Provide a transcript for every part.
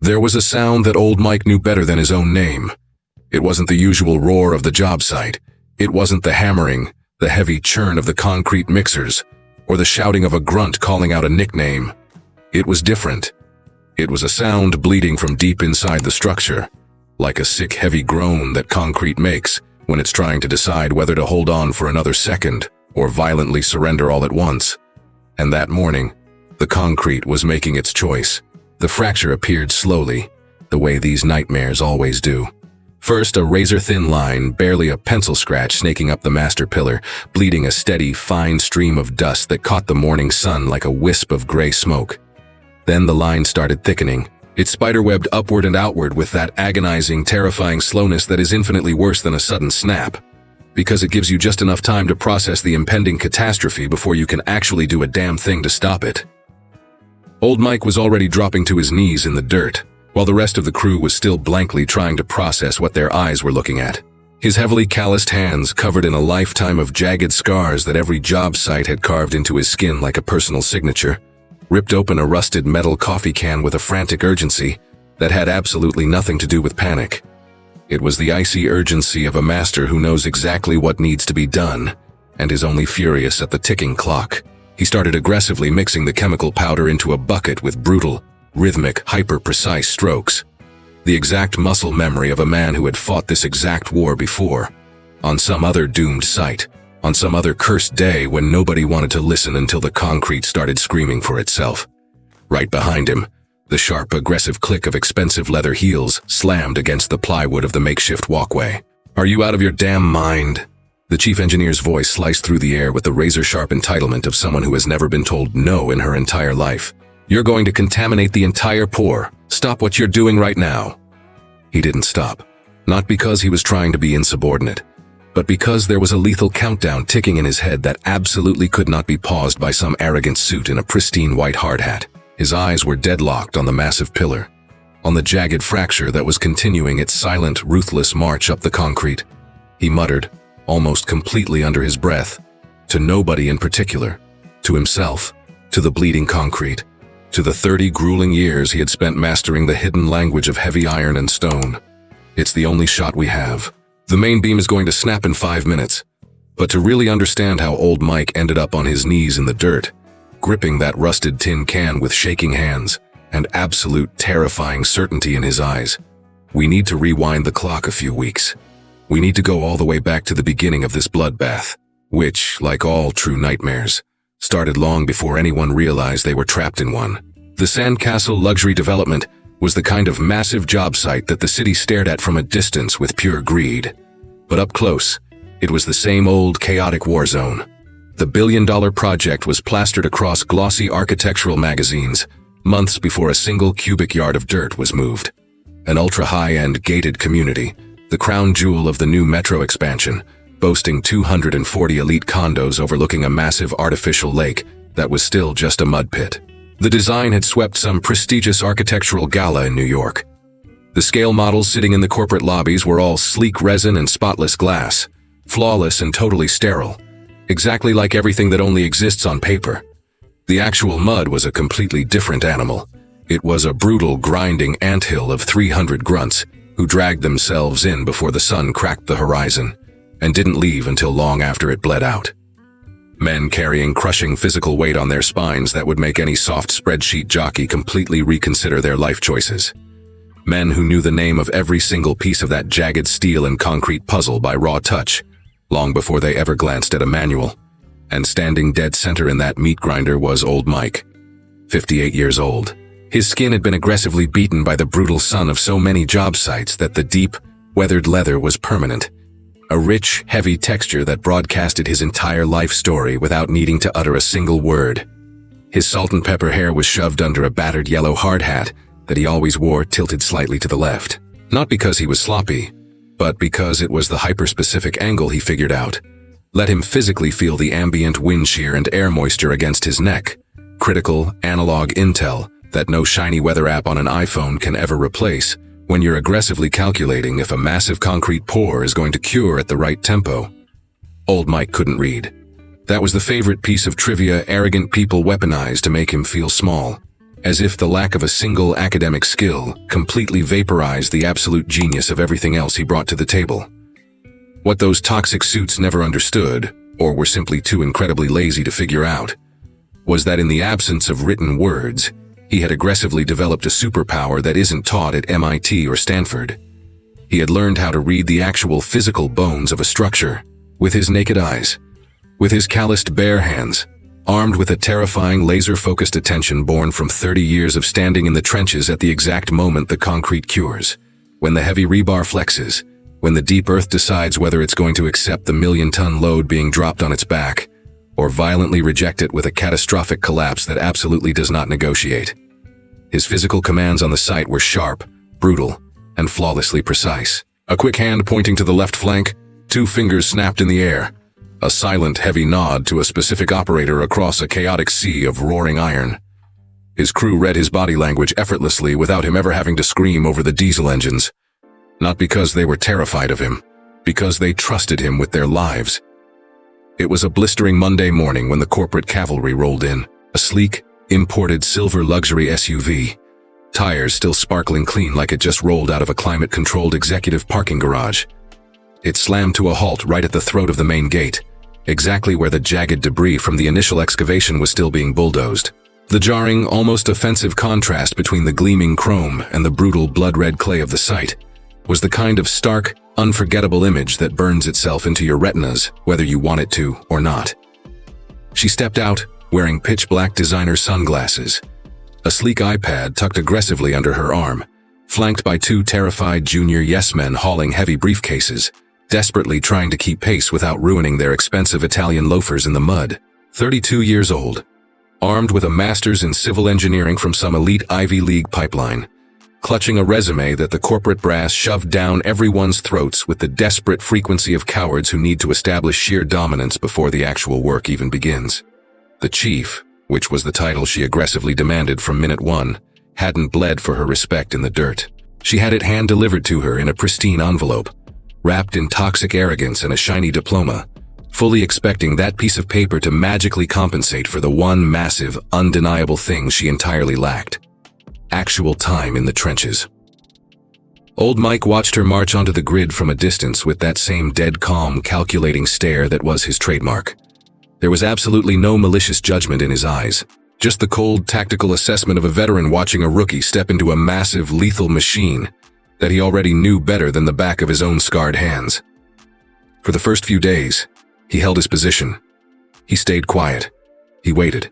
There was a sound that old Mike knew better than his own name. It wasn't the usual roar of the job site. It wasn't the hammering, the heavy churn of the concrete mixers, or the shouting of a grunt calling out a nickname. It was different. It was a sound bleeding from deep inside the structure, like a sick, heavy groan that concrete makes when it's trying to decide whether to hold on for another second or violently surrender all at once. And that morning, the concrete was making its choice. The fracture appeared slowly, the way these nightmares always do. First, a razor-thin line, barely a pencil scratch snaking up the master pillar, bleeding a steady, fine stream of dust that caught the morning sun like a wisp of gray smoke. Then the line started thickening. It spiderwebbed upward and outward with that agonizing, terrifying slowness that is infinitely worse than a sudden snap, because it gives you just enough time to process the impending catastrophe before you can actually do a damn thing to stop it. Old Mike was already dropping to his knees in the dirt, while the rest of the crew was still blankly trying to process what their eyes were looking at. His heavily calloused hands covered in a lifetime of jagged scars that every job site had carved into his skin like a personal signature, ripped open a rusted metal coffee can with a frantic urgency that had absolutely nothing to do with panic. It was the icy urgency of a master who knows exactly what needs to be done and is only furious at the ticking clock. He started aggressively mixing the chemical powder into a bucket with brutal, rhythmic, hyper-precise strokes. The exact muscle memory of a man who had fought this exact war before, on some other doomed site, on some other cursed day when nobody wanted to listen until the concrete started screaming for itself. Right behind him, the sharp, aggressive click of expensive leather heels slammed against the plywood of the makeshift walkway. "Are you out of your damn mind?" The chief engineer's voice sliced through the air with the razor-sharp entitlement of someone who has never been told no in her entire life. "You're going to contaminate the entire pour. Stop what you're doing right now." He didn't stop. Not because he was trying to be insubordinate, but because there was a lethal countdown ticking in his head that absolutely could not be paused by some arrogant suit in a pristine white hard hat. His eyes were deadlocked on the massive pillar, on the jagged fracture that was continuing its silent, ruthless march up the concrete. He muttered, almost completely under his breath, to nobody in particular, to himself, to the bleeding concrete, to the 30 grueling years he had spent mastering the hidden language of heavy iron and stone. "It's the only shot we have. The main beam is going to snap in 5 minutes." But to really understand how old Mike ended up on his knees in the dirt, gripping that rusted tin can with shaking hands and absolute terrifying certainty in his eyes, we need to rewind the clock a few weeks. We need to go all the way back to the beginning of this bloodbath, which, like all true nightmares, started long before anyone realized they were trapped in one. The Sandcastle luxury development was the kind of massive job site that the city stared at from a distance with pure greed. But up close, it was the same old chaotic war zone. The billion-dollar project was plastered across glossy architectural magazines months before a single cubic yard of dirt was moved. An ultra-high-end gated community, the crown jewel of the new metro expansion, boasting 240 elite condos overlooking a massive artificial lake that was still just a mud pit. The design had swept some prestigious architectural gala in New York. The scale models sitting in the corporate lobbies were all sleek resin and spotless glass, flawless and totally sterile, exactly like everything that only exists on paper. The actual mud was a completely different animal. It was a brutal, grinding anthill of 300 grunts who dragged themselves in before the sun cracked the horizon, and didn't leave until long after it bled out. Men carrying crushing physical weight on their spines that would make any soft spreadsheet jockey completely reconsider their life choices. Men who knew the name of every single piece of that jagged steel and concrete puzzle by raw touch, long before they ever glanced at a manual. And standing dead center in that meat grinder was old Mike, 58 years old. His skin had been aggressively beaten by the brutal sun of so many job sites that the deep, weathered leather was permanent. A rich, heavy texture that broadcasted his entire life story without needing to utter a single word. His salt and pepper hair was shoved under a battered yellow hard hat that he always wore tilted slightly to the left. Not because he was sloppy, but because it was the hyper-specific angle he figured out. Let him physically feel the ambient wind shear and air moisture against his neck. Critical, analog intel that no shiny weather app on an iPhone can ever replace when you're aggressively calculating if a massive concrete pour is going to cure at the right tempo. Old Mike couldn't read. That was the favorite piece of trivia arrogant people weaponized to make him feel small. as if the lack of a single academic skill completely vaporized the absolute genius of everything else he brought to the table. What those toxic suits never understood, or were simply too incredibly lazy to figure out, was that in the absence of written words, he had aggressively developed a superpower that isn't taught at MIT or Stanford. He had learned how to read the actual physical bones of a structure, with his naked eyes, with his calloused bare hands, armed with a terrifying laser-focused attention born from 30 years of standing in the trenches at the exact moment the concrete cures, when the heavy rebar flexes, when the deep earth decides whether it's going to accept the million-ton load being dropped on its back, or violently reject it with a catastrophic collapse that absolutely does not negotiate. His physical commands on the site were sharp, brutal, and flawlessly precise. A quick hand pointing to the left flank, 2 fingers snapped in the air, a silent, heavy nod to a specific operator across a chaotic sea of roaring iron. His crew read his body language effortlessly without him ever having to scream over the diesel engines. Not because they were terrified of him, because they trusted him with their lives. It was a blistering Monday morning when the corporate cavalry rolled in, a sleek, imported silver luxury SUV, tires still sparkling clean like it just rolled out of a climate-controlled executive parking garage. It slammed to a halt right at the throat of the main gate, exactly where the jagged debris from the initial excavation was still being bulldozed. The jarring, almost offensive contrast between the gleaming chrome and the brutal blood-red clay of the site was the kind of stark, unforgettable image that burns itself into your retinas, whether you want it to or not. She stepped out, wearing pitch-black designer sunglasses, a sleek iPad tucked aggressively under her arm, flanked by 2 terrified junior yes-men hauling heavy briefcases, desperately trying to keep pace without ruining their expensive Italian loafers in the mud. 32 years old, armed with a master's in civil engineering from some elite Ivy League pipeline, clutching a resume that the corporate brass shoved down everyone's throats with the desperate frequency of cowards who need to establish sheer dominance before the actual work even begins. The chief, which was the title she aggressively demanded from minute 1, hadn't bled for her respect in the dirt. She had it hand-delivered to her in a pristine envelope, wrapped in toxic arrogance and a shiny diploma, fully expecting that piece of paper to magically compensate for the one massive, undeniable thing she entirely lacked: actual time in the trenches. Old Mike watched her march onto the grid from a distance with that same dead calm, calculating stare that was his trademark. There was absolutely no malicious judgment in his eyes, just the cold, tactical assessment of a veteran watching a rookie step into a massive, lethal machine that he already knew better than the back of his own scarred hands. For the first few days, he held his position. He stayed quiet. He waited.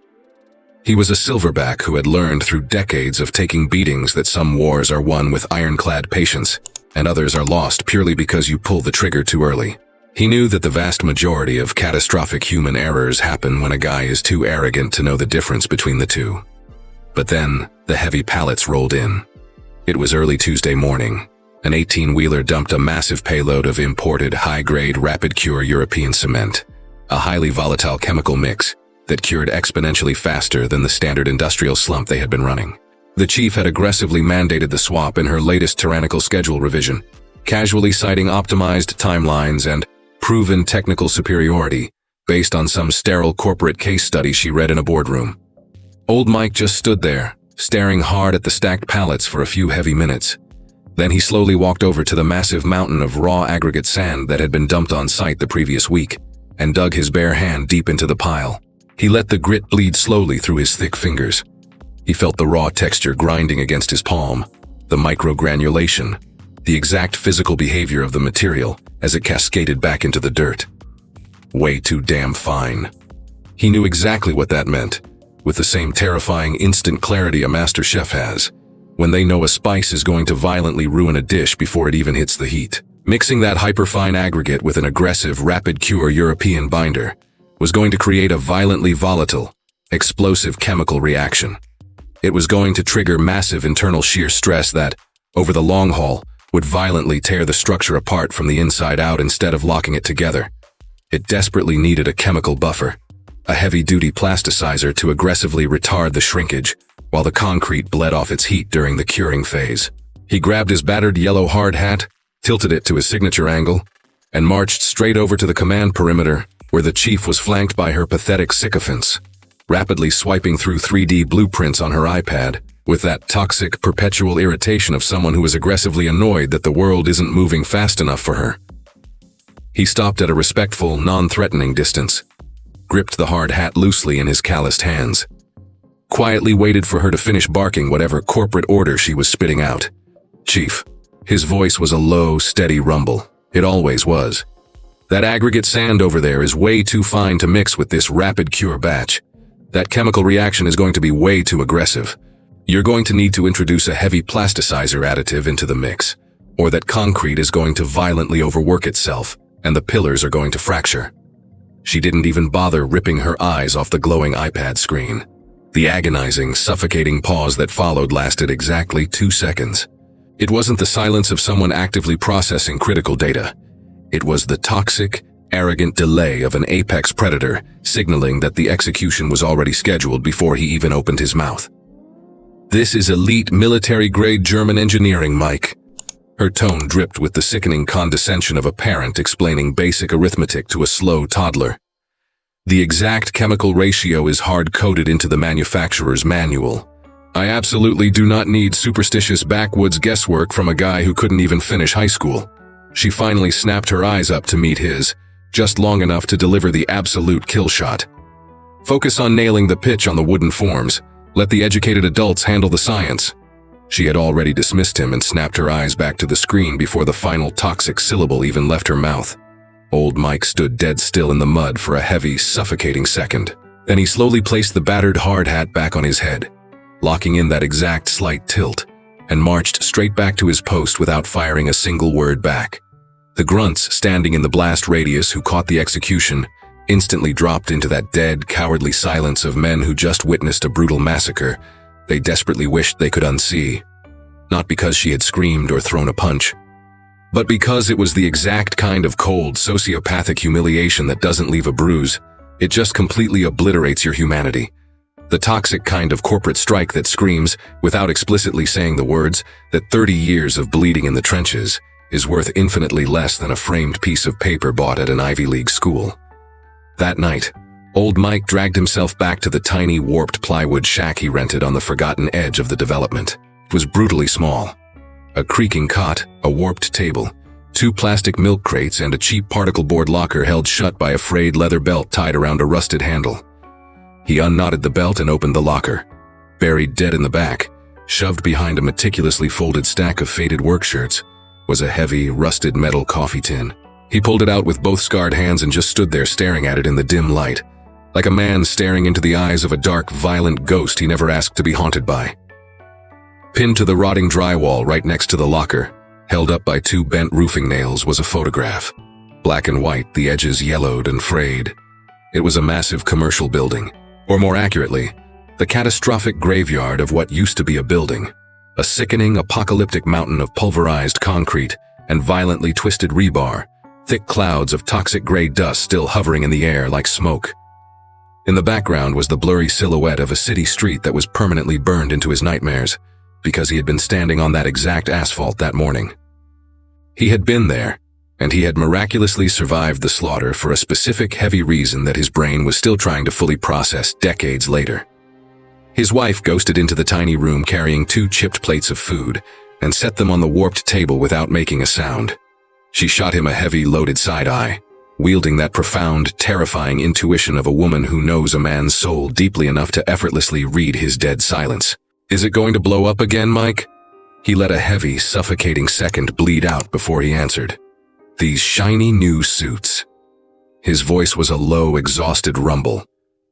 He was a silverback who had learned through decades of taking beatings that some wars are won with ironclad patience, and others are lost purely because you pull the trigger too early. He knew that the vast majority of catastrophic human errors happen when a guy is too arrogant to know the difference between the two. But then, the heavy pallets rolled in. It was early Tuesday morning. An 18-wheeler dumped a massive payload of imported high-grade rapid-cure European cement, a highly volatile chemical mix that cured exponentially faster than the standard industrial slump they had been running. The chief had aggressively mandated the swap in her latest tyrannical schedule revision, casually citing optimized timelines and proven technical superiority based on some sterile corporate case study she read in a boardroom. Old Mike just stood there, staring hard at the stacked pallets for a few heavy minutes. Then he slowly walked over to the massive mountain of raw aggregate sand that had been dumped on site the previous week and dug his bare hand deep into the pile. He let the grit bleed slowly through his thick fingers. He felt the raw texture grinding against his palm, the microgranulation, the exact physical behavior of the material as it cascaded back into the dirt. Way too damn fine. He knew exactly what that meant, with the same terrifying instant clarity a master chef has when they know a spice is going to violently ruin a dish before it even hits the heat. Mixing that hyperfine aggregate with an aggressive, rapid-cure European binder was going to create a violently volatile, explosive chemical reaction. It was going to trigger massive internal shear stress that, over the long haul, would violently tear the structure apart from the inside out instead of locking it together. It desperately needed a chemical buffer, a heavy-duty plasticizer to aggressively retard the shrinkage while the concrete bled off its heat during the curing phase. He grabbed his battered yellow hard hat, tilted it to his signature angle, and marched straight over to the command perimeter where the chief was flanked by her pathetic sycophants. rapidly swiping through 3D blueprints on her iPad, with that toxic, perpetual irritation of someone who is aggressively annoyed that the world isn't moving fast enough for her. He stopped at a respectful, non-threatening distance, gripped the hard hat loosely in his calloused hands, quietly waited for her to finish barking whatever corporate order she was spitting out. "Chief." His voice was a low, steady rumble. It always was. "That aggregate sand over there is way too fine to mix with this rapid cure batch. That chemical reaction is going to be way too aggressive. You're going to need to introduce a heavy plasticizer additive into the mix, or that concrete is going to violently overwork itself, and the pillars are going to fracture." She didn't even bother ripping her eyes off the glowing iPad screen. The agonizing, suffocating pause that followed lasted exactly 2 seconds. It wasn't the silence of someone actively processing critical data. It was the toxic, arrogant delay of an apex predator, signaling that the execution was already scheduled before he even opened his mouth. "This is elite military-grade German engineering, Mike." Her tone dripped with the sickening condescension of a parent explaining basic arithmetic to a slow toddler. "The exact chemical ratio is hard-coded into the manufacturer's manual. I absolutely do not need superstitious backwoods guesswork from a guy who couldn't even finish high school." She finally snapped her eyes up to meet his, just long enough to deliver the absolute kill shot. "Focus on nailing the pitch on the wooden forms. Let the educated adults handle the science." She had already dismissed him and snapped her eyes back to the screen before the final toxic syllable even left her mouth. Old Mike stood dead still in the mud for a heavy, suffocating second. Then he slowly placed the battered hard hat back on his head, locking in that exact slight tilt, and marched straight back to his post without firing a single word back. The grunts standing in the blast radius who caught the execution instantly dropped into that dead, cowardly silence of men who just witnessed a brutal massacre they desperately wished they could unsee. Not because she had screamed or thrown a punch, but because it was the exact kind of cold, sociopathic humiliation that doesn't leave a bruise. It just completely obliterates your humanity. The toxic kind of corporate strike that screams, without explicitly saying the words, that 30 years of bleeding in the trenches is worth infinitely less than a framed piece of paper bought at an Ivy League school. That night, old Mike dragged himself back to the tiny, warped plywood shack he rented on the forgotten edge of the development. It was brutally small. A creaking cot, a warped table, 2 plastic milk crates, and a cheap particle board locker held shut by a frayed leather belt tied around a rusted handle. He unknotted the belt and opened the locker. Buried dead in the back, shoved behind a meticulously folded stack of faded work shirts, was a heavy, rusted metal coffee tin. He pulled it out with both scarred hands and just stood there staring at it in the dim light, like a man staring into the eyes of a dark, violent ghost he never asked to be haunted by. Pinned to the rotting drywall right next to the locker, held up by 2 bent roofing nails, was a photograph. Black and white, the edges yellowed and frayed. It was a massive commercial building, or more accurately, the catastrophic graveyard of what used to be a building. A sickening, apocalyptic mountain of pulverized concrete and violently twisted rebar, thick clouds of toxic gray dust still hovering in the air like smoke. In the background was the blurry silhouette of a city street that was permanently burned into his nightmares, because he had been standing on that exact asphalt that morning. He had been there, and he had miraculously survived the slaughter for a specific heavy reason that his brain was still trying to fully process decades later. His wife ghosted into the tiny room carrying 2 chipped plates of food and set them on the warped table without making a sound. She shot him a heavy, loaded side-eye, wielding that profound, terrifying intuition of a woman who knows a man's soul deeply enough to effortlessly read his dead silence. "Is it going to blow up again, Mike?" He let a heavy, suffocating second bleed out before he answered. "These shiny new suits." His voice was a low, exhausted rumble.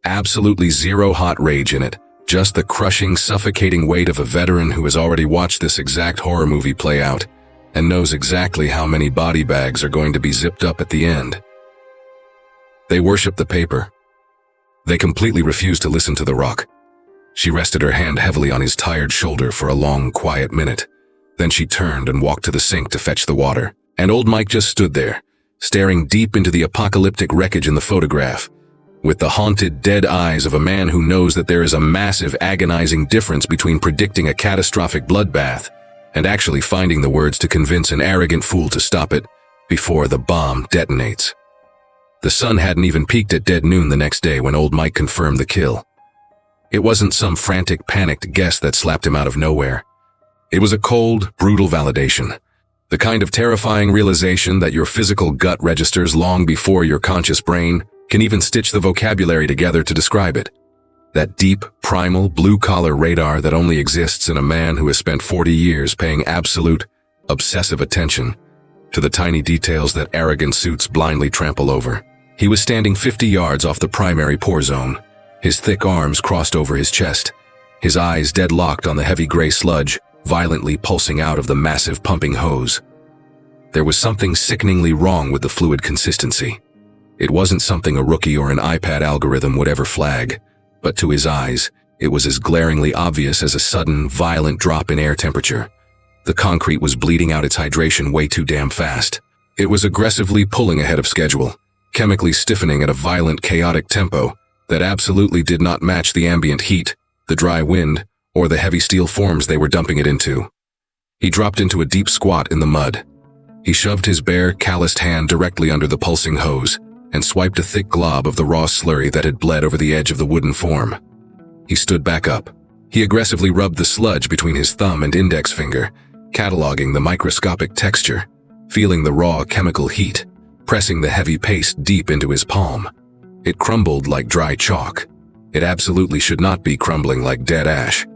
Absolutely zero hot rage in it, just the crushing, suffocating weight of a veteran who has already watched this exact horror movie play out and knows exactly how many body bags are going to be zipped up at the end. They worship the paper. They completely refuse to listen to the rock. She rested her hand heavily on his tired shoulder for a long, quiet minute. Then she turned and walked to the sink to fetch the water. And old Mike just stood there, staring deep into the apocalyptic wreckage in the photograph, with the haunted, dead eyes of a man who knows that there is a massive, agonizing difference between predicting a catastrophic bloodbath and actually finding the words to convince an arrogant fool to stop it before the bomb detonates. The sun hadn't even peaked at dead noon the next day when old Mike confirmed the kill. It wasn't some frantic, panicked guess that slapped him out of nowhere. It was a cold, brutal validation. The kind of terrifying realization that your physical gut registers long before your conscious brain can even stitch the vocabulary together to describe it. That deep, primal, blue-collar radar that only exists in a man who has spent 40 years paying absolute, obsessive attention to the tiny details that arrogant suits blindly trample over. He was standing 50 yards off the primary pore zone, his thick arms crossed over his chest, his eyes deadlocked on the heavy gray sludge, violently pulsing out of the massive pumping hose. There was something sickeningly wrong with the fluid consistency. It wasn't something a rookie or an iPad algorithm would ever flag, but to his eyes, it was as glaringly obvious as a sudden, violent drop in air temperature. The concrete was bleeding out its hydration way too damn fast. It was aggressively pulling ahead of schedule, chemically stiffening at a violent, chaotic tempo that absolutely did not match the ambient heat, the dry wind, or the heavy steel forms they were dumping it into. He dropped into a deep squat in the mud. He shoved his bare, calloused hand directly under the pulsing hose and swiped a thick glob of the raw slurry that had bled over the edge of the wooden form. He stood back up. He aggressively rubbed the sludge between his thumb and index finger, cataloging the microscopic texture, feeling the raw chemical heat, pressing the heavy paste deep into his palm. It crumbled like dry chalk. It absolutely should not be crumbling like dead ash.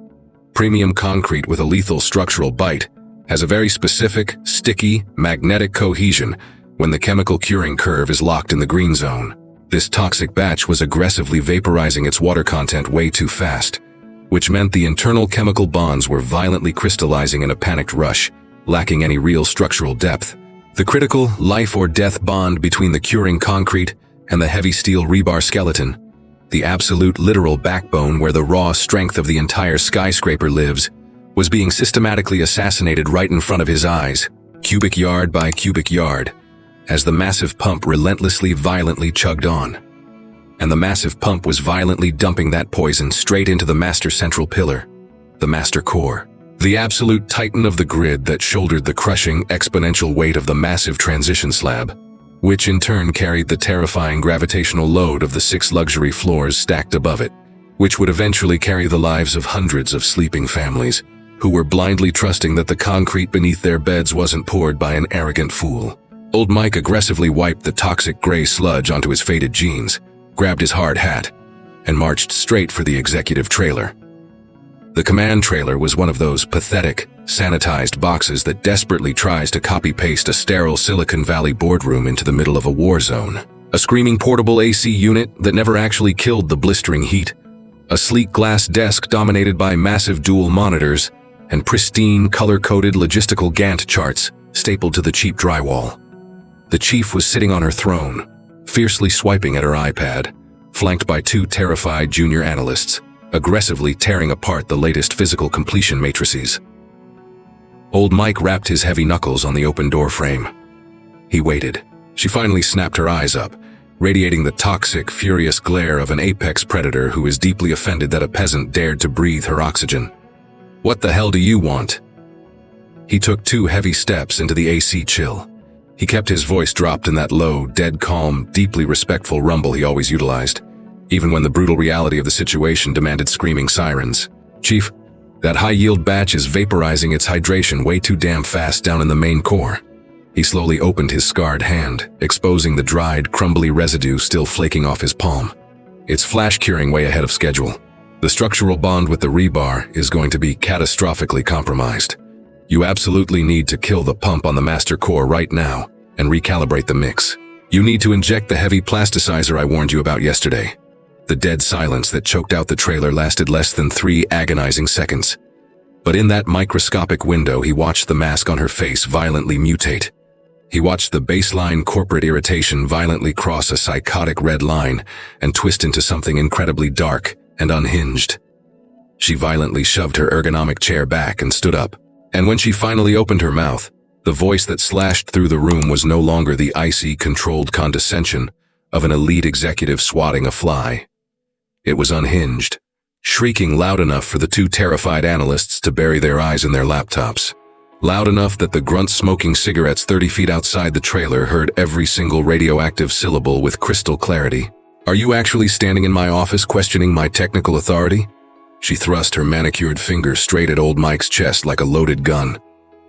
Premium concrete with a lethal structural bite has a very specific, sticky, magnetic cohesion when the chemical curing curve is locked in the green zone. This toxic batch was aggressively vaporizing its water content way too fast, which meant the internal chemical bonds were violently crystallizing in a panicked rush, lacking any real structural depth. The critical life or death bond between the curing concrete and the heavy steel rebar skeleton, the absolute literal backbone where the raw strength of the entire skyscraper lives, was being systematically assassinated right in front of his eyes, cubic yard by cubic yard, as the massive pump relentlessly, violently chugged on. And the massive pump was violently dumping that poison straight into the master central pillar, the master core, the absolute titan of the grid that shouldered the crushing, exponential weight of the massive transition slab, which in turn carried the terrifying gravitational load of the 6 luxury floors stacked above it, which would eventually carry the lives of hundreds of sleeping families who were blindly trusting that the concrete beneath their beds wasn't poured by an arrogant fool. Old Mike aggressively wiped the toxic gray sludge onto his faded jeans, grabbed his hard hat, and marched straight for the executive trailer. The command trailer was one of those pathetic, sanitized boxes that desperately tries to copy-paste a sterile Silicon Valley boardroom into the middle of a war zone. A screaming portable AC unit that never actually killed the blistering heat. A sleek glass desk dominated by massive dual monitors and pristine, color-coded logistical Gantt charts stapled to the cheap drywall. The chief was sitting on her throne, fiercely swiping at her iPad, flanked by 2 terrified junior analysts, aggressively tearing apart the latest physical completion matrices. Old Mike rapped his heavy knuckles on the open door frame. He waited. She finally snapped her eyes up, radiating the toxic, furious glare of an apex predator who is deeply offended that a peasant dared to breathe her oxygen. "What the hell do you want?" He took 2 heavy steps into the AC chill. He kept his voice dropped in that low, dead calm, deeply respectful rumble he always utilized, even when the brutal reality of the situation demanded screaming sirens. "Chief, that high-yield batch is vaporizing its hydration way too damn fast down in the main core." He slowly opened his scarred hand, exposing the dried, crumbly residue still flaking off his palm. "It's flash curing way ahead of schedule. The structural bond with the rebar is going to be catastrophically compromised. You absolutely need to kill the pump on the master core right now and recalibrate the mix. You need to inject the heavy plasticizer I warned you about yesterday." The dead silence that choked out the trailer lasted less than 3 agonizing seconds. But in that microscopic window, he watched the mask on her face violently mutate. He watched the baseline corporate irritation violently cross a psychotic red line and twist into something incredibly dark and unhinged. She violently shoved her ergonomic chair back and stood up. And when she finally opened her mouth, the voice that slashed through the room was no longer the icy, controlled condescension of an elite executive swatting a fly. It was unhinged, shrieking loud enough for the 2 terrified analysts to bury their eyes in their laptops. Loud enough that the grunts smoking cigarettes 30 feet outside the trailer heard every single radioactive syllable with crystal clarity. "Are you actually standing in my office questioning my technical authority? She thrust her manicured finger straight at old Mike's chest like a loaded gun.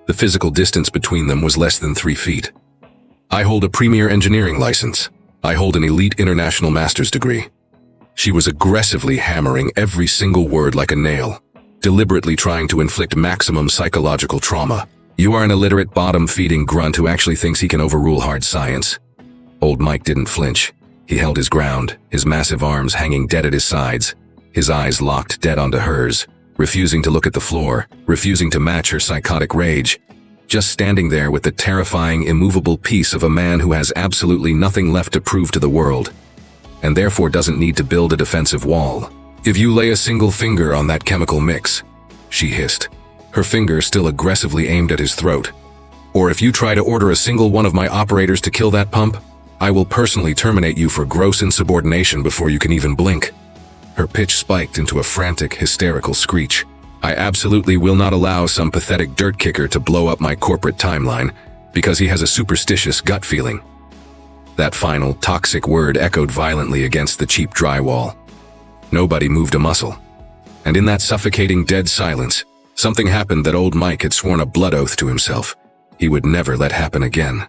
The physical distance between them was less than 3 feet. I hold a premier engineering license. I hold an elite international master's degree. She was aggressively hammering every single word like a nail, deliberately trying to inflict maximum psychological trauma. You are an illiterate bottom-feeding grunt who actually thinks he can overrule hard science. Old Mike didn't flinch. He held his ground, his massive arms hanging dead at his sides, his eyes locked dead onto hers, refusing to look at the floor, refusing to match her psychotic rage, just standing there with the terrifying, immovable peace of a man who has absolutely nothing left to prove to the world, and therefore doesn't need to build a defensive wall. If you lay a single finger on that chemical mix, she hissed, her finger still aggressively aimed at his throat, or if you try to order a single one of my operators to kill that pump, I will personally terminate you for gross insubordination before you can even blink. Her pitch spiked into a frantic, hysterical screech. I absolutely will not allow some pathetic dirt kicker to blow up my corporate timeline because he has a superstitious gut feeling. That final, toxic word echoed violently against the cheap drywall. Nobody moved a muscle. And in that suffocating dead silence, something happened that old Mike had sworn a blood oath to himself he would never let happen again.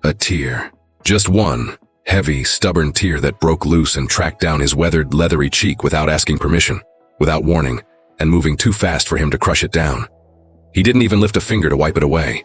A tear. Just one, heavy, stubborn tear that broke loose and tracked down his weathered, leathery cheek without asking permission, without warning, and moving too fast for him to crush it down. He didn't even lift a finger to wipe it away.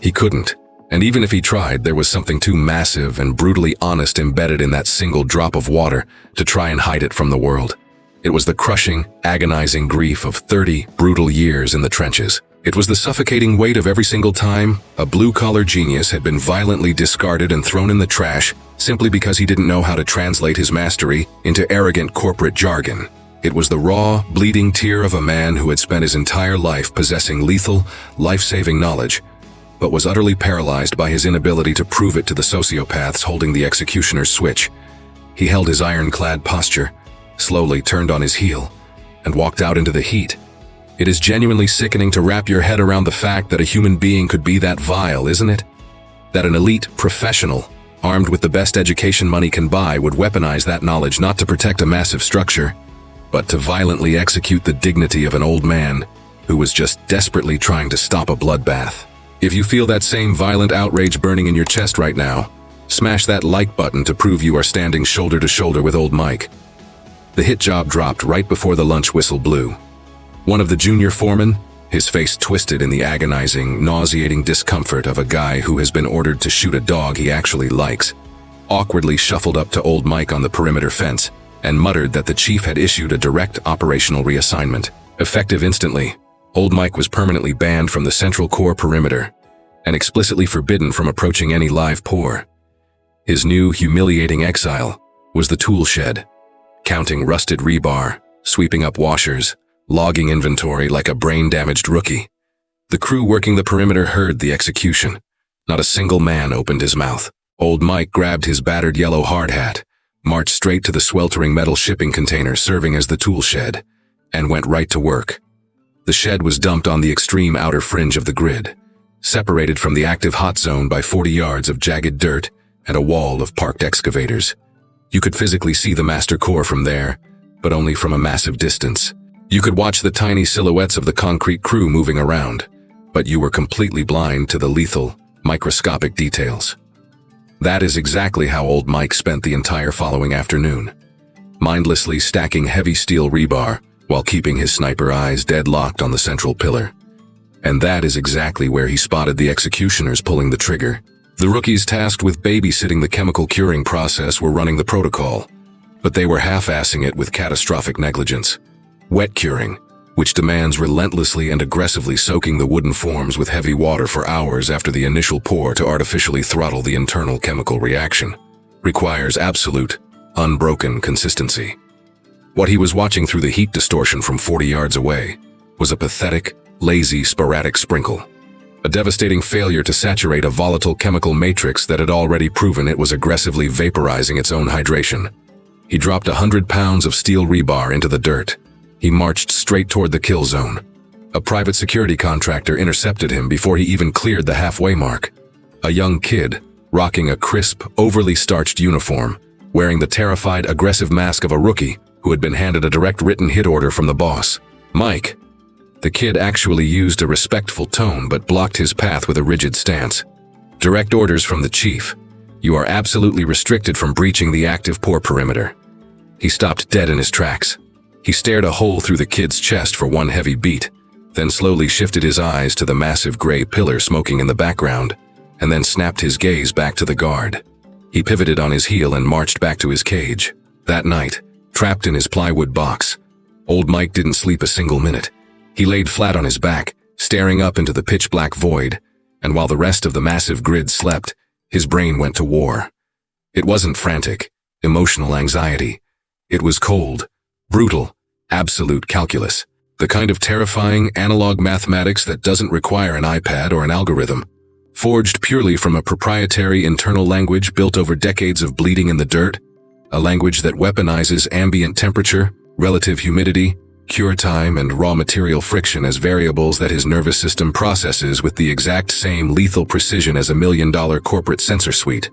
He couldn't, and even if he tried, there was something too massive and brutally honest embedded in that single drop of water to try and hide it from the world. It was the crushing, agonizing grief of 30 brutal years in the trenches. It was the suffocating weight of every single time a blue-collar genius had been violently discarded and thrown in the trash simply because he didn't know how to translate his mastery into arrogant corporate jargon. It was the raw, bleeding tear of a man who had spent his entire life possessing lethal, life-saving knowledge, but was utterly paralyzed by his inability to prove it to the sociopaths holding the executioner's switch. He held his ironclad posture, slowly turned on his heel, and walked out into the heat. It is genuinely sickening to wrap your head around the fact that a human being could be that vile, isn't it? That an elite professional, armed with the best education money can buy, would weaponize that knowledge not to protect a massive structure, but to violently execute the dignity of an old man who was just desperately trying to stop a bloodbath. If you feel that same violent outrage burning in your chest right now, smash that like button to prove you are standing shoulder to shoulder with old Mike. The hit job dropped right before the lunch whistle blew. One of the junior foremen, his face twisted in the agonizing, nauseating discomfort of a guy who has been ordered to shoot a dog he actually likes, awkwardly shuffled up to old Mike on the perimeter fence and muttered that the chief had issued a direct operational reassignment. Effective instantly, old Mike was permanently banned from the central core perimeter and explicitly forbidden from approaching any live pour. His new, humiliating exile was the tool shed, counting rusted rebar, sweeping up washers, logging inventory like a brain-damaged rookie. The crew working the perimeter heard the execution. Not a single man opened his mouth. Old Mike grabbed his battered yellow hard hat, marched straight to the sweltering metal shipping container serving as the tool shed, and went right to work. The shed was dumped on the extreme outer fringe of the grid, separated from the active hot zone by 40 yards of jagged dirt and a wall of parked excavators. You could physically see the master core from there, but only from a massive distance. You could watch the tiny silhouettes of the concrete crew moving around, but you were completely blind to the lethal, microscopic details. That is exactly how old Mike spent the entire following afternoon, mindlessly stacking heavy steel rebar while keeping his sniper eyes dead-locked on the central pillar. And that is exactly where he spotted the executioners pulling the trigger. The rookies tasked with babysitting the chemical curing process were running the protocol, but they were half-assing it with catastrophic negligence. Wet curing, which demands relentlessly and aggressively soaking the wooden forms with heavy water for hours after the initial pour to artificially throttle the internal chemical reaction, requires absolute, unbroken consistency. What he was watching through the heat distortion from 40 yards away was a pathetic, lazy, sporadic sprinkle. A devastating failure to saturate a volatile chemical matrix that had already proven it was aggressively vaporizing its own hydration. He dropped 100 pounds of steel rebar into the dirt. He marched straight toward the kill zone. A private security contractor intercepted him before he even cleared the halfway mark. A young kid, rocking a crisp, overly starched uniform, wearing the terrified, aggressive mask of a rookie who had been handed a direct written hit order from the boss. "Mike." The kid actually used a respectful tone but blocked his path with a rigid stance. "Direct orders from the chief. You are absolutely restricted from breaching the active pore perimeter." He stopped dead in his tracks. He stared a hole through the kid's chest for one heavy beat, then slowly shifted his eyes to the massive gray pillar smoking in the background, and then snapped his gaze back to the guard. He pivoted on his heel and marched back to his cage. That night, trapped in his plywood box, old Mike didn't sleep a single minute. He laid flat on his back, staring up into the pitch-black void, and while the rest of the massive grid slept, his brain went to war. It wasn't frantic, emotional anxiety. It was cold, brutal, absolute calculus. The kind of terrifying analog mathematics that doesn't require an iPad or an algorithm. Forged purely from a proprietary internal language built over decades of bleeding in the dirt, a language that weaponizes ambient temperature, relative humidity, cure time, and raw material friction as variables that his nervous system processes with the exact same lethal precision as $1 million corporate sensor suite.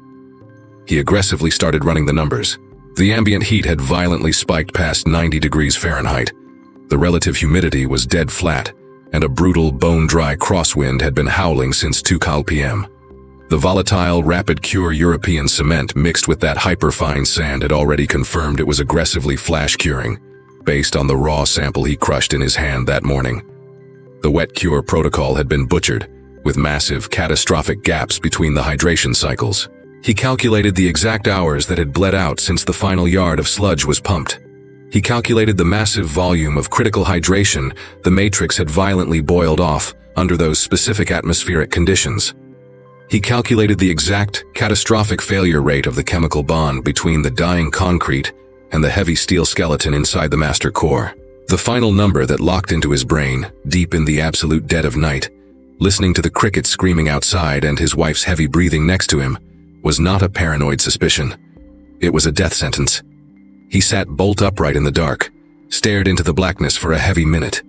He aggressively started running the numbers. The ambient heat had violently spiked past 90 degrees Fahrenheit. The relative humidity was dead flat, and a brutal, bone-dry crosswind had been howling since 2 p.m. The volatile, rapid-cure European cement mixed with that hyperfine sand had already confirmed it was aggressively flash-curing, based on the raw sample he crushed in his hand that morning. The wet cure protocol had been butchered, with massive, catastrophic gaps between the hydration cycles. He calculated the exact hours that had bled out since the final yard of sludge was pumped. He calculated the massive volume of critical hydration the matrix had violently boiled off under those specific atmospheric conditions. He calculated the exact, catastrophic failure rate of the chemical bond between the dying concrete and the heavy steel skeleton inside the master core. The final number that locked into his brain, deep in the absolute dead of night, listening to the crickets screaming outside and his wife's heavy breathing next to him, was not a paranoid suspicion. It was a death sentence. He sat bolt upright in the dark, stared into the blackness for a heavy minute.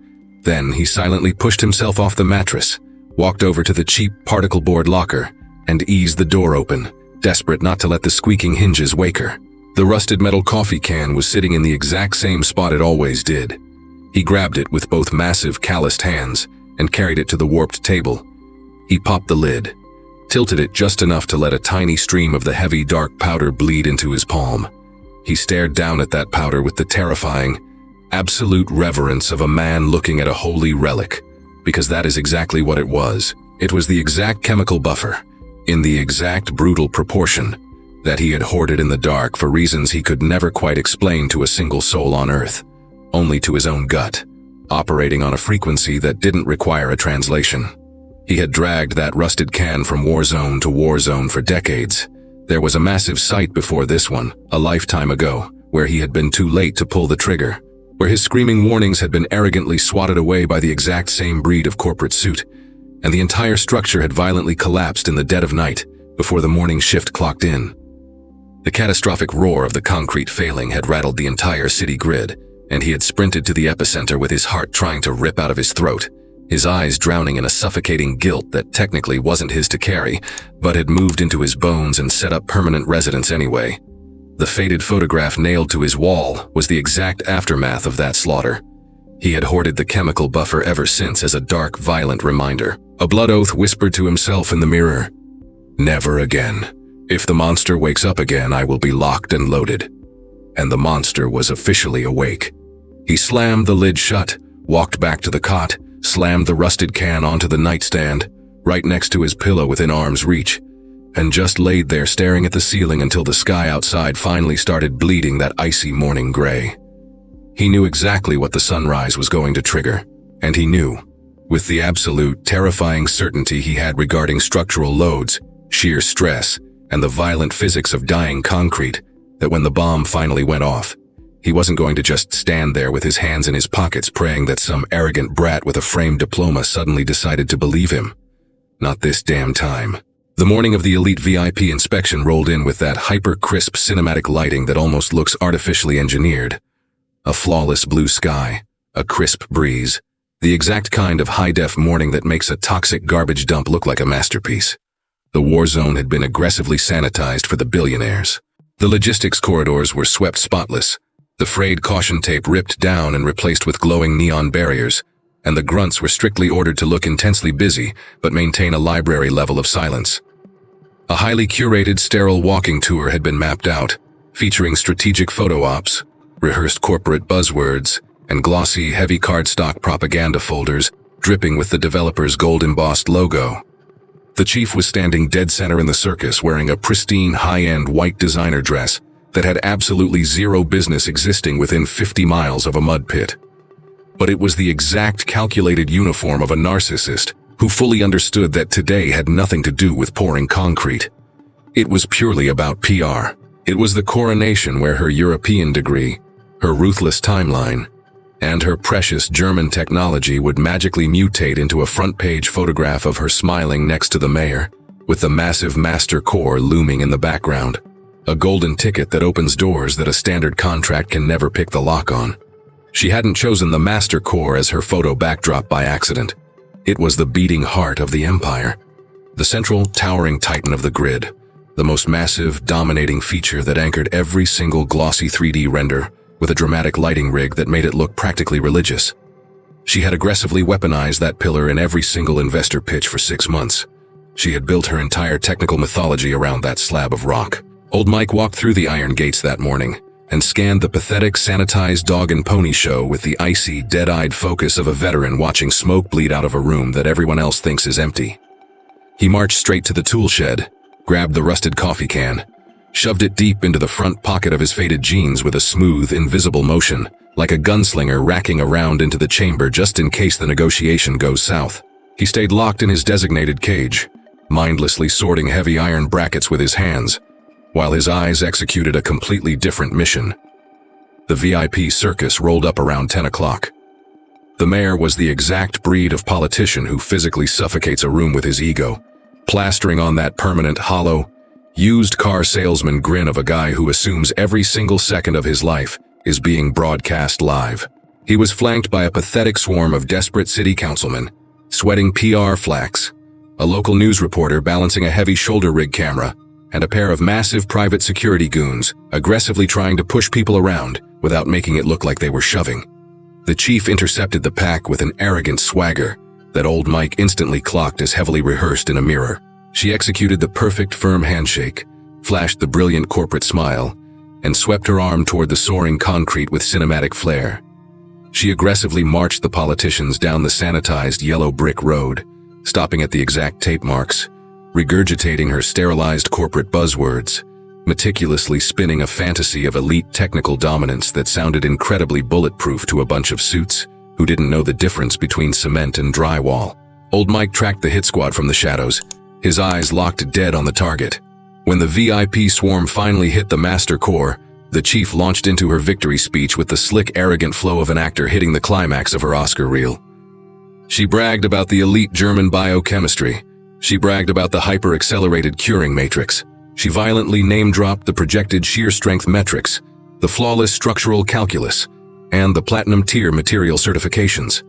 Then he silently pushed himself off the mattress, walked over to the cheap particle board locker, and eased the door open, desperate not to let the squeaking hinges wake her. The rusted metal coffee can was sitting in the exact same spot it always did. He grabbed it with both massive calloused hands and carried it to the warped table. He popped the lid, tilted it just enough to let a tiny stream of the heavy dark powder bleed into his palm. He stared down at that powder with the terrifying, absolute reverence of a man looking at a holy relic, because that is exactly what it was. It was the exact chemical buffer, in the exact brutal proportion, that he had hoarded in the dark for reasons he could never quite explain to a single soul on Earth, only to his own gut, operating on a frequency that didn't require a translation. He had dragged that rusted can from war zone to war zone for decades. There was a massive site before this one, a lifetime ago, where he had been too late to pull the trigger, where his screaming warnings had been arrogantly swatted away by the exact same breed of corporate suit, and the entire structure had violently collapsed in the dead of night before the morning shift clocked in. The catastrophic roar of the concrete failing had rattled the entire city grid, and he had sprinted to the epicenter with his heart trying to rip out of his throat, his eyes drowning in a suffocating guilt that technically wasn't his to carry, but had moved into his bones and set up permanent residence anyway. The faded photograph nailed to his wall was the exact aftermath of that slaughter. He had hoarded the chemical buffer ever since as a dark, violent reminder. A blood oath whispered to himself in the mirror, "Never again. If the monster wakes up again, I will be locked and loaded." And the monster was officially awake. He slammed the lid shut, walked back to the cot, slammed the rusted can onto the nightstand, right next to his pillow within arm's reach, and just laid there staring at the ceiling until the sky outside finally started bleeding that icy morning gray. He knew exactly what the sunrise was going to trigger, and he knew, with the absolute, terrifying certainty he had regarding structural loads, sheer stress, and the violent physics of dying concrete, that when the bomb finally went off, he wasn't going to just stand there with his hands in his pockets praying that some arrogant brat with a framed diploma suddenly decided to believe him. Not this damn time. The morning of the elite VIP inspection rolled in with that hyper-crisp cinematic lighting that almost looks artificially engineered. A flawless blue sky, a crisp breeze, the exact kind of high-def morning that makes a toxic garbage dump look like a masterpiece. The war zone had been aggressively sanitized for the billionaires. The logistics corridors were swept spotless, The frayed caution tape ripped down and replaced with glowing neon barriers, and the grunts were strictly ordered to look intensely busy but maintain a library level of silence. A highly curated, sterile walking tour had been mapped out, featuring strategic photo ops, rehearsed corporate buzzwords, and glossy, heavy cardstock propaganda folders dripping with the developer's gold-embossed logo. The chief was standing dead center in the circus wearing a pristine, high-end white designer dress that had absolutely zero business existing within 50 miles of a mud pit. But it was the exact calculated uniform of a narcissist who fully understood that today had nothing to do with pouring concrete. It was purely about PR. It was the coronation where her European degree, her ruthless timeline, and her precious German technology would magically mutate into a front-page photograph of her smiling next to the mayor, with the massive master core looming in the background. A golden ticket that opens doors that a standard contract can never pick the lock on. She hadn't chosen the master core as her photo backdrop by accident. It was the beating heart of the empire. The central, towering titan of the grid. The most massive, dominating feature that anchored every single glossy 3D render with a dramatic lighting rig that made it look practically religious. She had aggressively weaponized that pillar in every single investor pitch for 6 months. She had built her entire technical mythology around that slab of rock. Old Mike walked through the iron gates that morning and scanned the pathetic, sanitized dog and pony show with the icy, dead-eyed focus of a veteran watching smoke bleed out of a room that everyone else thinks is empty. He marched straight to the tool shed, grabbed the rusted coffee can, shoved it deep into the front pocket of his faded jeans with a smooth, invisible motion, like a gunslinger racking around into the chamber just in case the negotiation goes south. He stayed locked in his designated cage, mindlessly sorting heavy iron brackets with his hands, while his eyes executed a completely different mission. The VIP circus rolled up around 10 o'clock. The mayor was the exact breed of politician who physically suffocates a room with his ego, plastering on that permanent, hollow, used car salesman grin of a guy who assumes every single second of his life is being broadcast live. He was flanked by a pathetic swarm of desperate city councilmen, sweating PR flax, a local news reporter balancing a heavy shoulder rig camera, and a pair of massive private security goons aggressively trying to push people around without making it look like they were shoving. The chief intercepted the pack with an arrogant swagger that old Mike instantly clocked as heavily rehearsed in a mirror. She executed the perfect firm handshake, flashed the brilliant corporate smile, and swept her arm toward the soaring concrete with cinematic flair. She aggressively marched the politicians down the sanitized yellow brick road, stopping at the exact tape marks, regurgitating her sterilized corporate buzzwords, meticulously spinning a fantasy of elite technical dominance that sounded incredibly bulletproof to a bunch of suits who didn't know the difference between cement and drywall. Old Mike tracked the hit squad from the shadows, his eyes locked dead on the target. When the VIP swarm finally hit the master core, the chief launched into her victory speech with the slick, arrogant flow of an actor hitting the climax of her Oscar reel. She bragged about the elite German biochemistry. She bragged about the hyper-accelerated curing matrix. She violently name-dropped the projected shear strength metrics, the flawless structural calculus, and the platinum tier material certifications.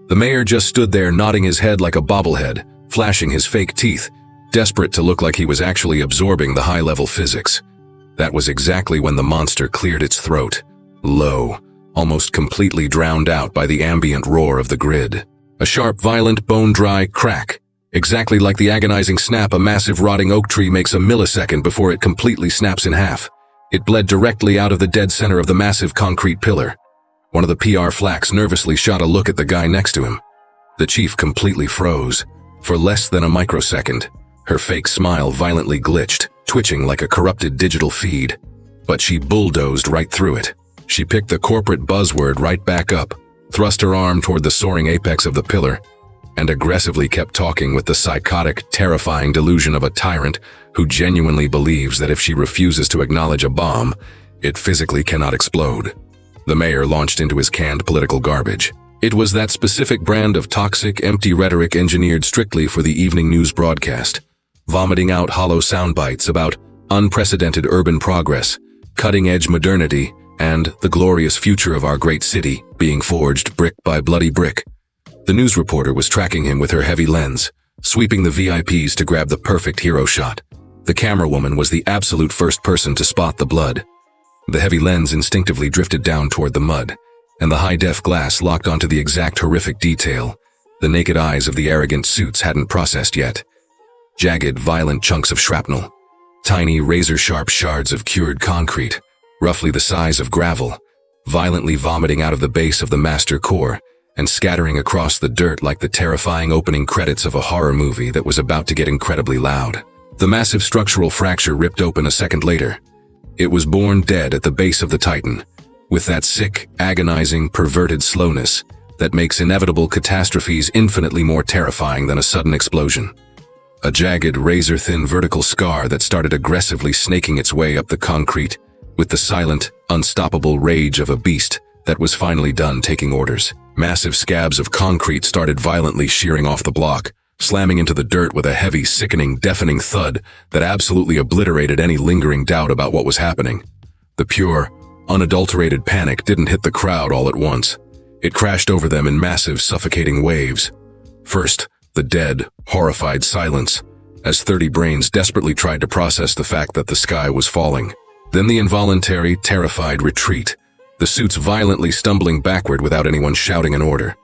The mayor just stood there nodding his head like a bobblehead, flashing his fake teeth, desperate to look like he was actually absorbing the high-level physics. That was exactly when the monster cleared its throat, low, almost completely drowned out by the ambient roar of the grid. A sharp, violent, bone-dry crack, exactly like the agonizing snap a massive rotting oak tree makes a millisecond before it completely snaps in half. It bled directly out of the dead center of the massive concrete pillar. One of the PR flaks nervously shot a look at the guy next to him. The chief completely froze. For less than a microsecond, her fake smile violently glitched, twitching like a corrupted digital feed. But she bulldozed right through it. She picked the corporate buzzword right back up, thrust her arm toward the soaring apex of the pillar, and aggressively kept talking with the psychotic, terrifying delusion of a tyrant who genuinely believes that if she refuses to acknowledge a bomb, it physically cannot explode. The mayor launched into his canned political garbage. It was that specific brand of toxic, empty rhetoric engineered strictly for the evening news broadcast, vomiting out hollow sound bites about unprecedented urban progress, cutting-edge modernity, and the glorious future of our great city being forged brick by bloody brick. The news reporter was tracking him with her heavy lens, sweeping the VIPs to grab the perfect hero shot. The camerawoman was the absolute first person to spot the blood. The heavy lens instinctively drifted down toward the mud, and the high-def glass locked onto the exact horrific detail the naked eyes of the arrogant suits hadn't processed yet. Jagged, violent chunks of shrapnel, tiny, razor-sharp shards of cured concrete, roughly the size of gravel, violently vomiting out of the base of the master core and scattering across the dirt like the terrifying opening credits of a horror movie that was about to get incredibly loud. The massive structural fracture ripped open a second later. It was born dead at the base of the Titan, with that sick, agonizing, perverted slowness that makes inevitable catastrophes infinitely more terrifying than a sudden explosion. A jagged, razor-thin vertical scar that started aggressively snaking its way up the concrete with the silent, unstoppable rage of a beast that was finally done taking orders. Massive scabs of concrete started violently shearing off the block, slamming into the dirt with a heavy, sickening, deafening thud that absolutely obliterated any lingering doubt about what was happening. The pure, unadulterated panic didn't hit the crowd all at once. It crashed over them in massive, suffocating waves. First, the dead, horrified silence, as 30 brains desperately tried to process the fact that the sky was falling. Then the involuntary, terrified retreat, the suits violently stumbling backward without anyone shouting an order.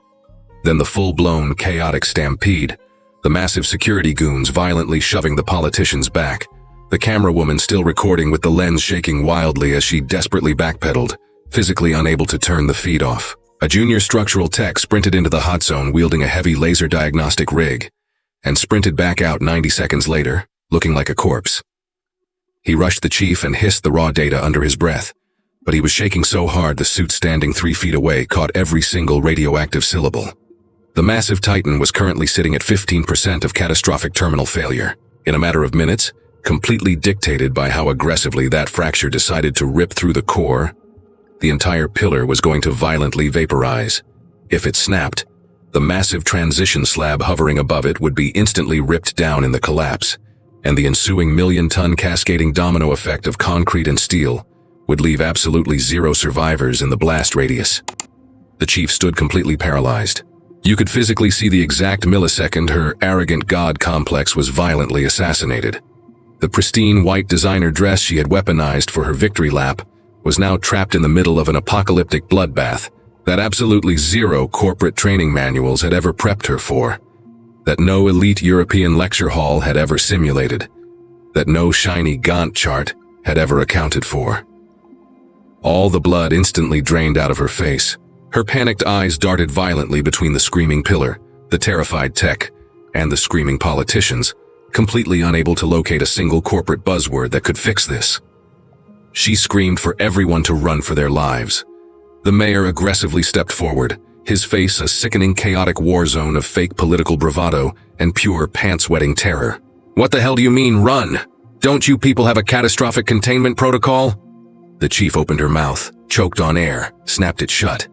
Then the full-blown, chaotic stampede, the massive security goons violently shoving the politicians back, the camera woman still recording with the lens shaking wildly as she desperately backpedaled, physically unable to turn the feed off. A junior structural tech sprinted into the hot zone wielding a heavy laser diagnostic rig, and sprinted back out 90 seconds later, looking like a corpse. He rushed the chief and hissed the raw data under his breath, but he was shaking so hard the suit standing 3 feet away caught every single radioactive syllable. The massive Titan was currently sitting at 15% of catastrophic terminal failure. In a matter of minutes, completely dictated by how aggressively that fracture decided to rip through the core, the entire pillar was going to violently vaporize. If it snapped, the massive transition slab hovering above it would be instantly ripped down in the collapse, and the ensuing million-ton cascading domino effect of concrete and steel would leave absolutely zero survivors in the blast radius. The chief stood completely paralyzed. You could physically see the exact millisecond her arrogant god complex was violently assassinated. The pristine white designer dress she had weaponized for her victory lap was now trapped in the middle of an apocalyptic bloodbath that absolutely zero corporate training manuals had ever prepped her for, that no elite European lecture hall had ever simulated, that no shiny Gantt chart had ever accounted for. All the blood instantly drained out of her face. Her panicked eyes darted violently between the screaming pillar, the terrified tech, and the screaming politicians, completely unable to locate a single corporate buzzword that could fix this. She screamed for everyone to run for their lives. The mayor aggressively stepped forward, his face a sickening chaotic war zone of fake political bravado and pure pants-wetting terror. "What the hell do you mean, run? Don't you people have a catastrophic containment protocol?" The chief opened her mouth, choked on air, snapped it shut.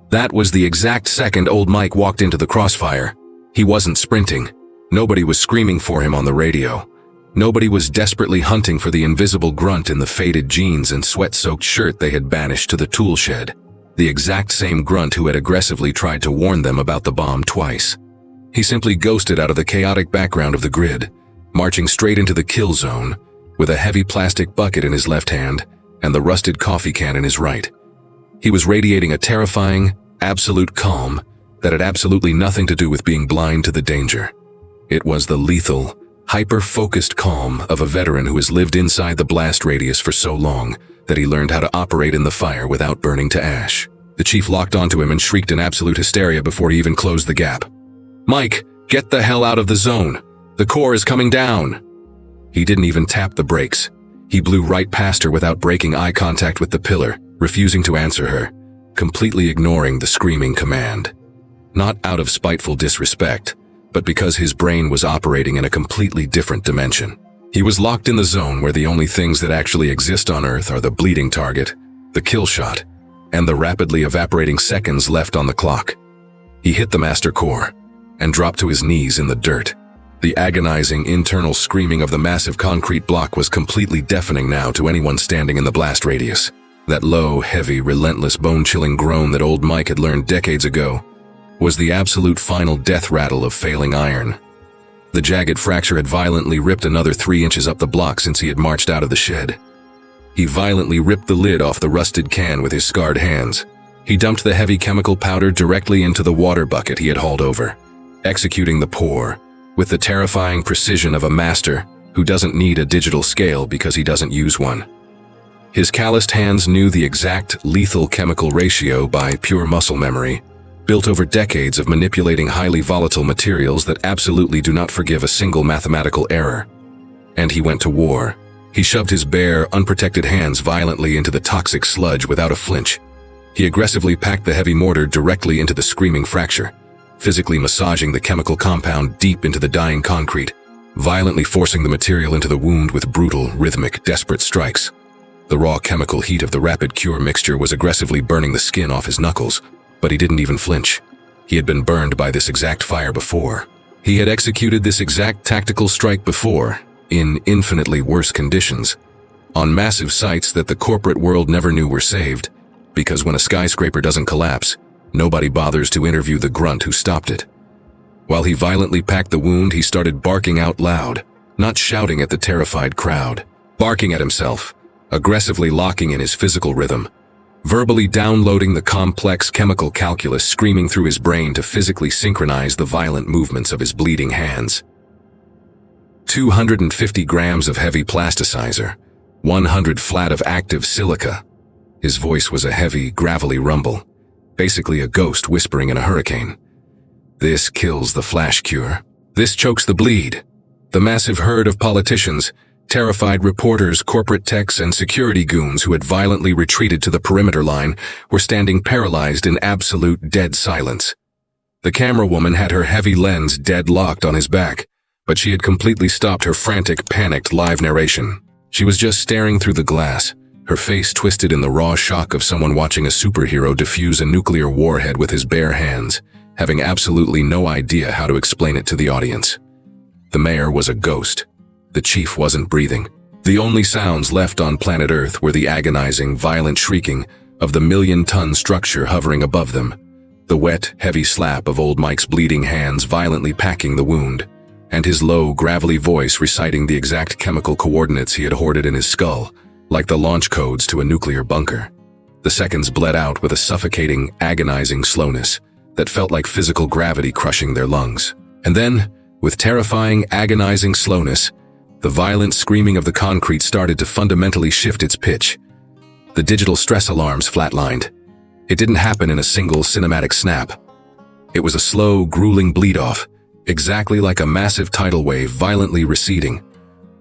That was the exact second old Mike walked into the crossfire. He wasn't sprinting. Nobody was screaming for him on the radio. Nobody was desperately hunting for the invisible grunt in the faded jeans and sweat-soaked shirt they had banished to the tool shed. The exact same grunt who had aggressively tried to warn them about the bomb twice. He simply ghosted out of the chaotic background of the grid, marching straight into the kill zone, with a heavy plastic bucket in his left hand and the rusted coffee can in his right. He was radiating a terrifying, absolute calm that had absolutely nothing to do with being blind to the danger. It was the lethal, hyper-focused calm of a veteran who has lived inside the blast radius for so long that he learned how to operate in the fire without burning to ash. The chief locked onto him and shrieked in absolute hysteria before he even closed the gap. "Mike, get the hell out of the zone! The core is coming down!" He didn't even tap the brakes. He blew right past her without breaking eye contact with the pillar, refusing to answer her, completely ignoring the screaming command. Not out of spiteful disrespect, but because his brain was operating in a completely different dimension. He was locked in the zone where the only things that actually exist on Earth are the bleeding target, the kill shot, and the rapidly evaporating seconds left on the clock. He hit the master core and dropped to his knees in the dirt. The agonizing internal screaming of the massive concrete block was completely deafening now to anyone standing in the blast radius. That low, heavy, relentless, bone-chilling groan that old Mike had learned decades ago was the absolute final death rattle of failing iron. The jagged fracture had violently ripped another 3 inches up the block since he had marched out of the shed. He violently ripped the lid off the rusted can with his scarred hands. He dumped the heavy chemical powder directly into the water bucket he had hauled over, executing the pour with the terrifying precision of a master who doesn't need a digital scale because he doesn't use one. His calloused hands knew the exact lethal chemical ratio by pure muscle memory, built over decades of manipulating highly volatile materials that absolutely do not forgive a single mathematical error. And he went to war. He shoved his bare, unprotected hands violently into the toxic sludge without a flinch. He aggressively packed the heavy mortar directly into the screaming fracture, physically massaging the chemical compound deep into the dying concrete, violently forcing the material into the wound with brutal, rhythmic, desperate strikes. The raw chemical heat of the rapid cure mixture was aggressively burning the skin off his knuckles, but he didn't even flinch. He had been burned by this exact fire before. He had executed this exact tactical strike before, in infinitely worse conditions, on massive sites that the corporate world never knew were saved, because when a skyscraper doesn't collapse, nobody bothers to interview the grunt who stopped it. While he violently packed the wound, he started barking out loud, not shouting at the terrified crowd, barking at himself, aggressively locking in his physical rhythm, verbally downloading the complex chemical calculus screaming through his brain to physically synchronize the violent movements of his bleeding hands. 250 grams of heavy plasticizer, 100 flat of active silica. His voice was a heavy, gravelly rumble, basically a ghost whispering in a hurricane. This kills the flash cure. This chokes the bleed. The massive herd of politicians, terrified reporters, corporate techs, and security goons who had violently retreated to the perimeter line were standing paralyzed in absolute dead silence. The camera woman had her heavy lens dead locked on his back, but she had completely stopped her frantic, panicked live narration. She was just staring through the glass, her face twisted in the raw shock of someone watching a superhero defuse a nuclear warhead with his bare hands, having absolutely no idea how to explain it to the audience. The mayor was a ghost. The chief wasn't breathing. The only sounds left on planet Earth were the agonizing, violent shrieking of the million-ton structure hovering above them, the wet, heavy slap of old Mike's bleeding hands violently packing the wound, and his low, gravelly voice reciting the exact chemical coordinates he had hoarded in his skull, like the launch codes to a nuclear bunker. The seconds bled out with a suffocating, agonizing slowness that felt like physical gravity crushing their lungs. And then, with terrifying, agonizing slowness, the violent screaming of the concrete started to fundamentally shift its pitch. The digital stress alarms flatlined. It didn't happen in a single cinematic snap. It was a slow, grueling bleed-off, exactly like a massive tidal wave violently receding,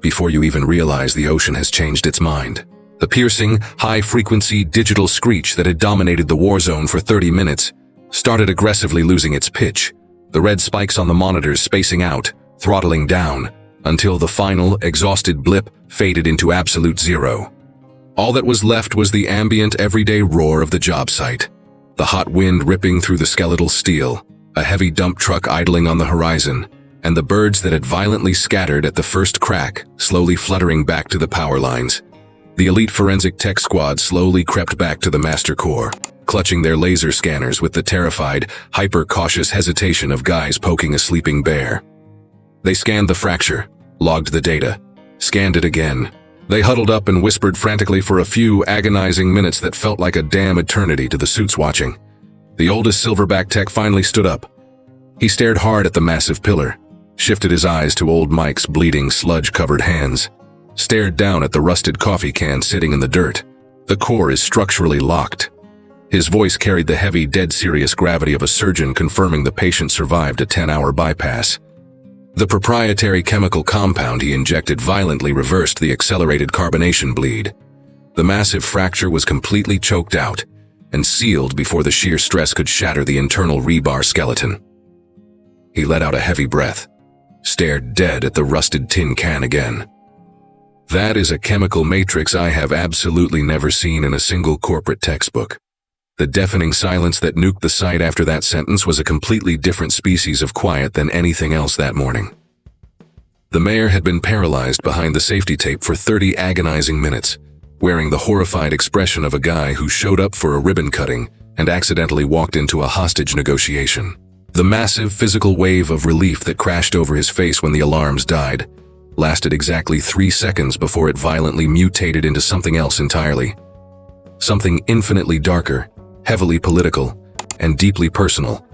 before you even realize the ocean has changed its mind. The piercing, high-frequency digital screech that had dominated the war zone for 30 minutes started aggressively losing its pitch, the red spikes on the monitors spacing out, throttling down, until the final, exhausted blip faded into absolute zero. All that was left was the ambient, everyday roar of the job site, the hot wind ripping through the skeletal steel, a heavy dump truck idling on the horizon, and the birds that had violently scattered at the first crack, slowly fluttering back to the power lines. The elite forensic tech squad slowly crept back to the master core, clutching their laser scanners with the terrified, hyper-cautious hesitation of guys poking a sleeping bear. They scanned the fracture, logged the data, scanned it again. They huddled up and whispered frantically for a few agonizing minutes that felt like a damn eternity to the suits watching. The oldest silverback tech finally stood up. He stared hard at the massive pillar, shifted his eyes to old Mike's bleeding, sludge-covered hands, stared down at the rusted coffee can sitting in the dirt. The core is structurally locked. His voice carried the heavy, dead-serious gravity of a surgeon confirming the patient survived a 10-hour bypass. The proprietary chemical compound he injected violently reversed the accelerated carbonation bleed. The massive fracture was completely choked out and sealed before the sheer stress could shatter the internal rebar skeleton. He let out a heavy breath, stared dead at the rusted tin can again. That is a chemical matrix I have absolutely never seen in a single corporate textbook. The deafening silence that nuked the site after that sentence was a completely different species of quiet than anything else that morning. The mayor had been paralyzed behind the safety tape for 30 agonizing minutes, wearing the horrified expression of a guy who showed up for a ribbon cutting and accidentally walked into a hostage negotiation. The massive physical wave of relief that crashed over his face when the alarms died lasted exactly 3 seconds before it violently mutated into something else entirely. Something infinitely darker, heavily political, and deeply personal.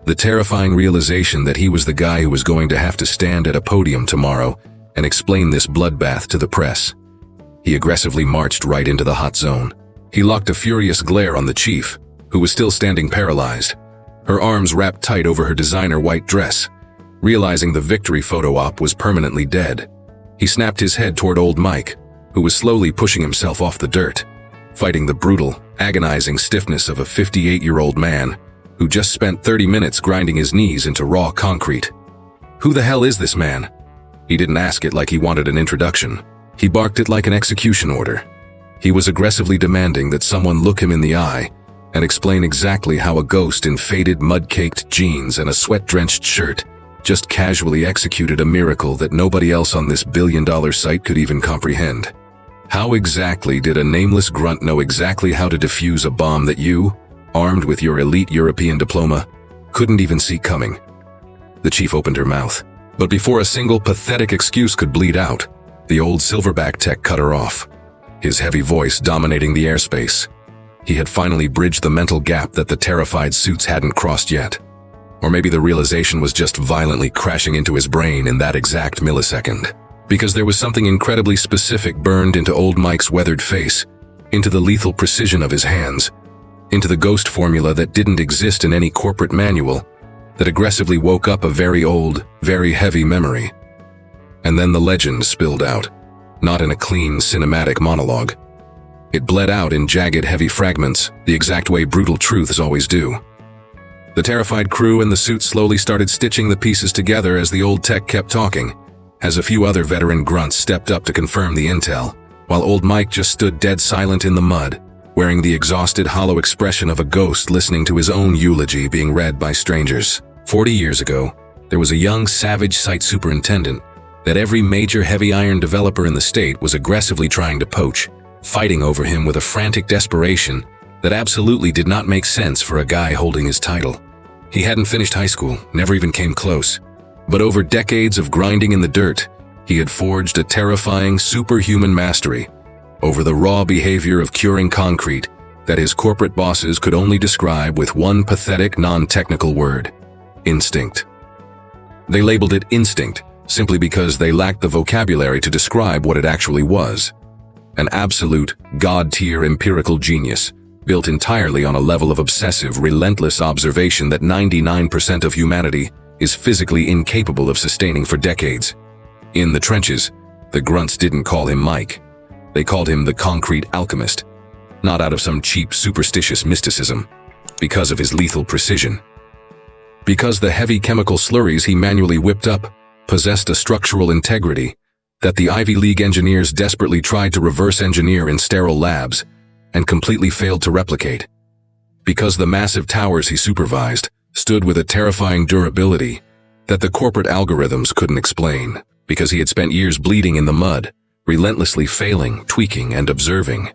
The terrifying realization that he was the guy who was going to have to stand at a podium tomorrow and explain this bloodbath to the press. He aggressively marched right into the hot zone. He locked a furious glare on the chief, who was still standing paralyzed, her arms wrapped tight over her designer white dress. Realizing the victory photo op was permanently dead, he snapped his head toward old Mike, who was slowly pushing himself off the dirt, fighting the brutal, agonizing stiffness of a 58-year-old man who just spent 30 minutes grinding his knees into raw concrete. Who the hell is this man? He didn't ask it like he wanted an introduction. He barked it like an execution order. He was aggressively demanding that someone look him in the eye and explain exactly how a ghost in faded mud-caked jeans and a sweat-drenched shirt just casually executed a miracle that nobody else on this billion-dollar site could even comprehend. How exactly did a nameless grunt know exactly how to defuse a bomb that you, armed with your elite European diploma, couldn't even see coming? The chief opened her mouth, but before a single pathetic excuse could bleed out, the old silverback tech cut her off, his heavy voice dominating the airspace. He had finally bridged the mental gap that the terrified suits hadn't crossed yet. Or maybe the realization was just violently crashing into his brain in that exact millisecond. Because there was something incredibly specific burned into old Mike's weathered face, into the lethal precision of his hands, into the ghost formula that didn't exist in any corporate manual, that aggressively woke up a very old, very heavy memory. And then the legend spilled out, not in a clean cinematic monologue. It bled out in jagged, heavy fragments, the exact way brutal truths always do. The terrified crew and the suit slowly started stitching the pieces together as the old tech kept talking, as a few other veteran grunts stepped up to confirm the intel, while old Mike just stood dead silent in the mud, wearing the exhausted, hollow expression of a ghost listening to his own eulogy being read by strangers. 40 years ago, there was a young, savage site superintendent that every major heavy iron developer in the state was aggressively trying to poach, fighting over him with a frantic desperation that absolutely did not make sense for a guy holding his title. He hadn't finished high school, never even came close. But over decades of grinding in the dirt, he had forged a terrifying, superhuman mastery over the raw behavior of curing concrete that his corporate bosses could only describe with one pathetic, non-technical word: instinct. They labeled it instinct simply because they lacked the vocabulary to describe what it actually was. An absolute, god-tier empirical genius, built entirely on a level of obsessive, relentless observation that 99% of humanity is physically incapable of sustaining for decades. In the trenches, the grunts didn't call him Mike. They called him the concrete alchemist, not out of some cheap, superstitious mysticism, because of his lethal precision. Because the heavy chemical slurries he manually whipped up possessed a structural integrity that the Ivy League engineers desperately tried to reverse engineer in sterile labs and completely failed to replicate. Because the massive towers he supervised stood with a terrifying durability that the corporate algorithms couldn't explain. Because he had spent years bleeding in the mud, relentlessly failing, tweaking, and observing,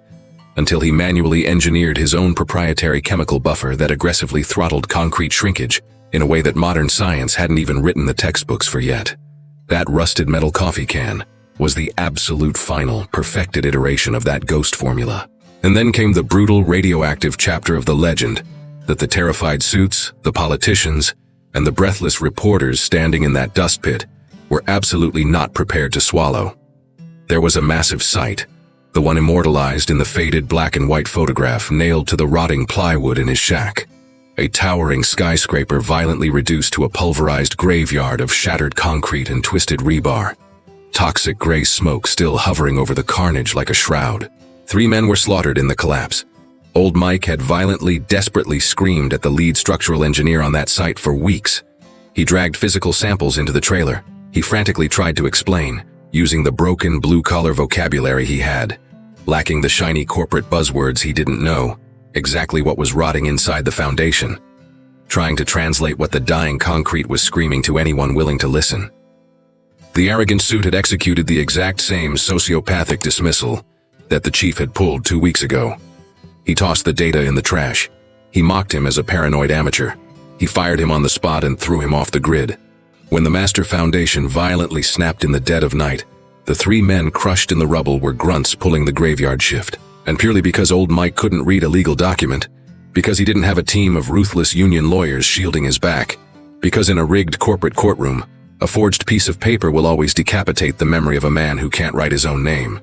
until he manually engineered his own proprietary chemical buffer that aggressively throttled concrete shrinkage in a way that modern science hadn't even written the textbooks for yet. That rusted metal coffee can was the absolute final, perfected iteration of that ghost formula. And then came the brutal, radioactive chapter of the legend that the terrified suits, the politicians, and the breathless reporters standing in that dust pit were absolutely not prepared to swallow. There was a massive site, the one immortalized in the faded black and white photograph nailed to the rotting plywood in his shack. A towering skyscraper violently reduced to a pulverized graveyard of shattered concrete and twisted rebar. Toxic gray smoke still hovering over the carnage like a shroud. 3 men were slaughtered in the collapse. Old Mike had violently, desperately screamed at the lead structural engineer on that site for weeks. He dragged physical samples into the trailer. He frantically tried to explain, using the broken blue-collar vocabulary he had, lacking the shiny corporate buzzwords he didn't know, exactly what was rotting inside the foundation, trying to translate what the dying concrete was screaming to anyone willing to listen. The arrogant suit had executed the exact same sociopathic dismissal that the chief had pulled 2 weeks ago. He tossed the data in the trash. He mocked him as a paranoid amateur. He fired him on the spot and threw him off the grid. When the master foundation violently snapped in the dead of night, The three men crushed in the rubble were grunts pulling the graveyard shift. And purely because old Mike couldn't read a legal document, because he didn't have a team of ruthless union lawyers shielding his back, because in a rigged corporate courtroom, a forged piece of paper will always decapitate the memory of a man who can't write his own name.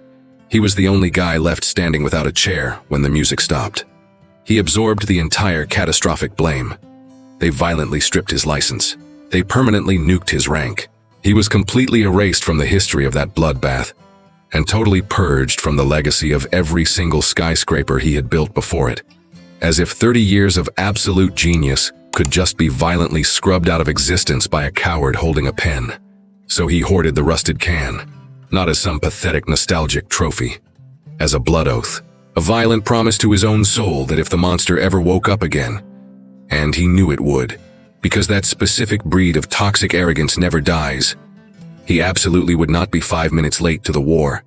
He was the only guy left standing without a chair when the music stopped. He absorbed the entire catastrophic blame. They violently stripped his license. They permanently nuked his rank. He was completely erased from the history of that bloodbath, and totally purged from the legacy of every single skyscraper he had built before it. As if 30 years of absolute genius could just be violently scrubbed out of existence by a coward holding a pen. So he hoarded the rusted can, not as some pathetic nostalgic trophy, as a blood oath, a violent promise to his own soul that if the monster ever woke up again, and he knew it would, because that specific breed of toxic arrogance never dies, he absolutely would not be 5 minutes late to the war.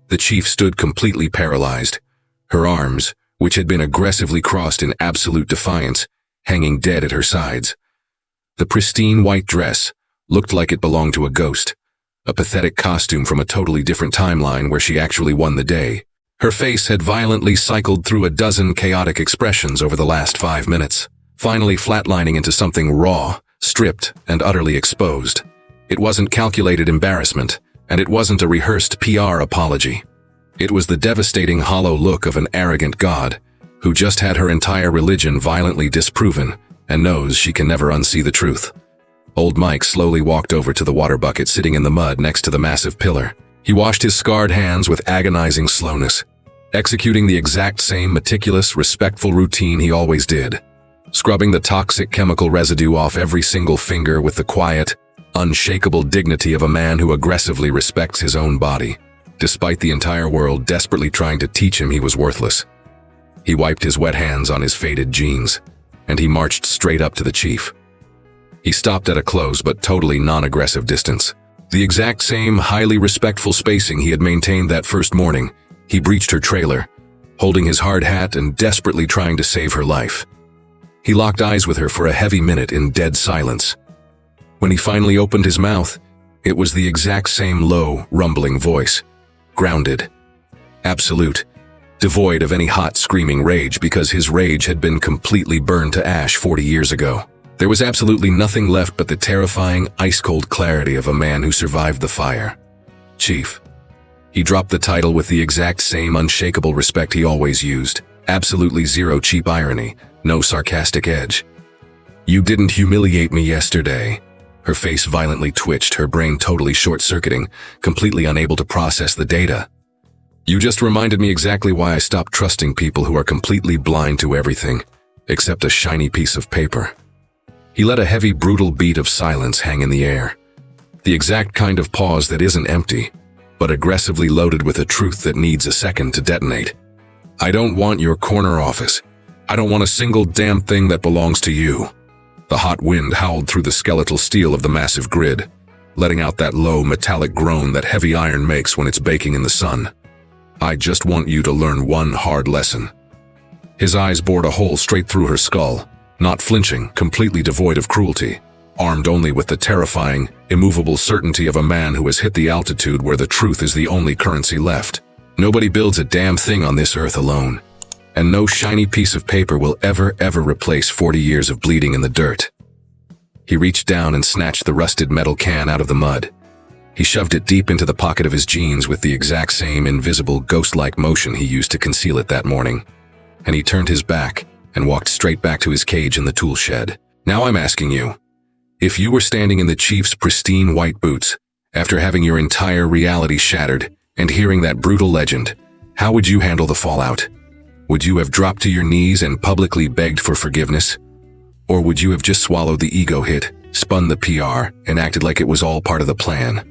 The chief stood completely paralyzed, her arms, which had been aggressively crossed in absolute defiance, hanging dead at her sides. The pristine white dress looked like it belonged to a ghost, a pathetic costume from a totally different timeline where she actually won the day. Her face had violently cycled through a dozen chaotic expressions over the last 5 minutes, finally flatlining into something raw, stripped, and utterly exposed. It wasn't calculated embarrassment, and it wasn't a rehearsed PR apology. It was the devastating hollow look of an arrogant god who just had her entire religion violently disproven and knows she can never unsee the truth. Old Mike slowly walked over to the water bucket sitting in the mud next to the massive pillar. He washed his scarred hands with agonizing slowness, executing the exact same meticulous, respectful routine he always did, scrubbing the toxic chemical residue off every single finger with the quiet, unshakable dignity of a man who aggressively respects his own body, despite the entire world desperately trying to teach him he was worthless. He wiped his wet hands on his faded jeans, and he marched straight up to the chief. He stopped at a close but totally non-aggressive distance. The exact same highly respectful spacing he had maintained that first morning, he breached her trailer, holding his hard hat and desperately trying to save her life. He locked eyes with her for a heavy minute in dead silence. When he finally opened his mouth, it was the exact same low, rumbling voice, grounded, absolute, devoid of any hot, screaming rage because his rage had been completely burned to ash 40 years ago. There was absolutely nothing left but the terrifying, ice-cold clarity of a man who survived the fire. Chief. He dropped the title with the exact same unshakable respect he always used. Absolutely zero cheap irony, no sarcastic edge. You didn't humiliate me yesterday. Her face violently twitched, her brain totally short-circuiting, completely unable to process the data. You just reminded me exactly why I stopped trusting people who are completely blind to everything, except a shiny piece of paper. He let a heavy, brutal beat of silence hang in the air. The exact kind of pause that isn't empty, but aggressively loaded with a truth that needs a second to detonate. I don't want your corner office. I don't want a single damn thing that belongs to you. The hot wind howled through the skeletal steel of the massive grid, letting out that low, metallic groan that heavy iron makes when it's baking in the sun. I just want you to learn one hard lesson. His eyes bored a hole straight through her skull, not flinching, completely devoid of cruelty, armed only with the terrifying, immovable certainty of a man who has hit the altitude where the truth is the only currency left. Nobody builds a damn thing on this earth alone, and no shiny piece of paper will ever replace 40 years of bleeding in the dirt. He reached down and snatched the rusted metal can out of the mud. He shoved it deep into the pocket of his jeans with the exact same invisible, ghost-like motion he used to conceal it that morning. And he turned his back and walked straight back to his cage in the tool shed. Now I'm asking you, if you were standing in the chief's pristine white boots, after having your entire reality shattered and hearing that brutal legend, how would you handle the fallout? Would you have dropped to your knees and publicly begged for forgiveness? Or would you have just swallowed the ego hit, spun the PR, and acted like it was all part of the plan?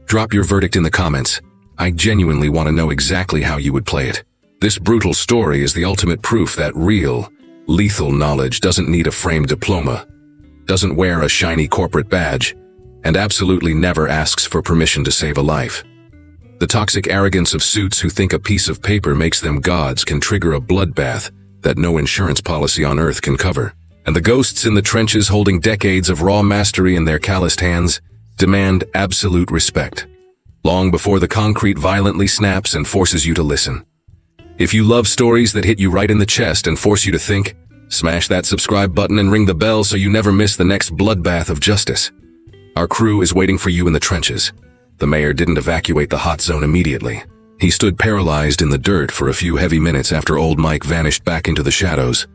Drop your verdict in the comments. I genuinely want to know exactly how you would play it. This brutal story is the ultimate proof that real, lethal knowledge doesn't need a framed diploma, doesn't wear a shiny corporate badge, and absolutely never asks for permission to save a life. The toxic arrogance of suits who think a piece of paper makes them gods can trigger a bloodbath that no insurance policy on earth can cover. And the ghosts in the trenches holding decades of raw mastery in their calloused hands demand absolute respect. long before the concrete violently snaps and forces you to listen. If you love stories that hit you right in the chest and force you to think, smash that subscribe button and ring the bell so you never miss the next bloodbath of justice. Our crew is waiting for you in the trenches. The mayor didn't evacuate the hot zone immediately. He stood paralyzed in the dirt for a few heavy minutes after old Mike vanished back into the shadows,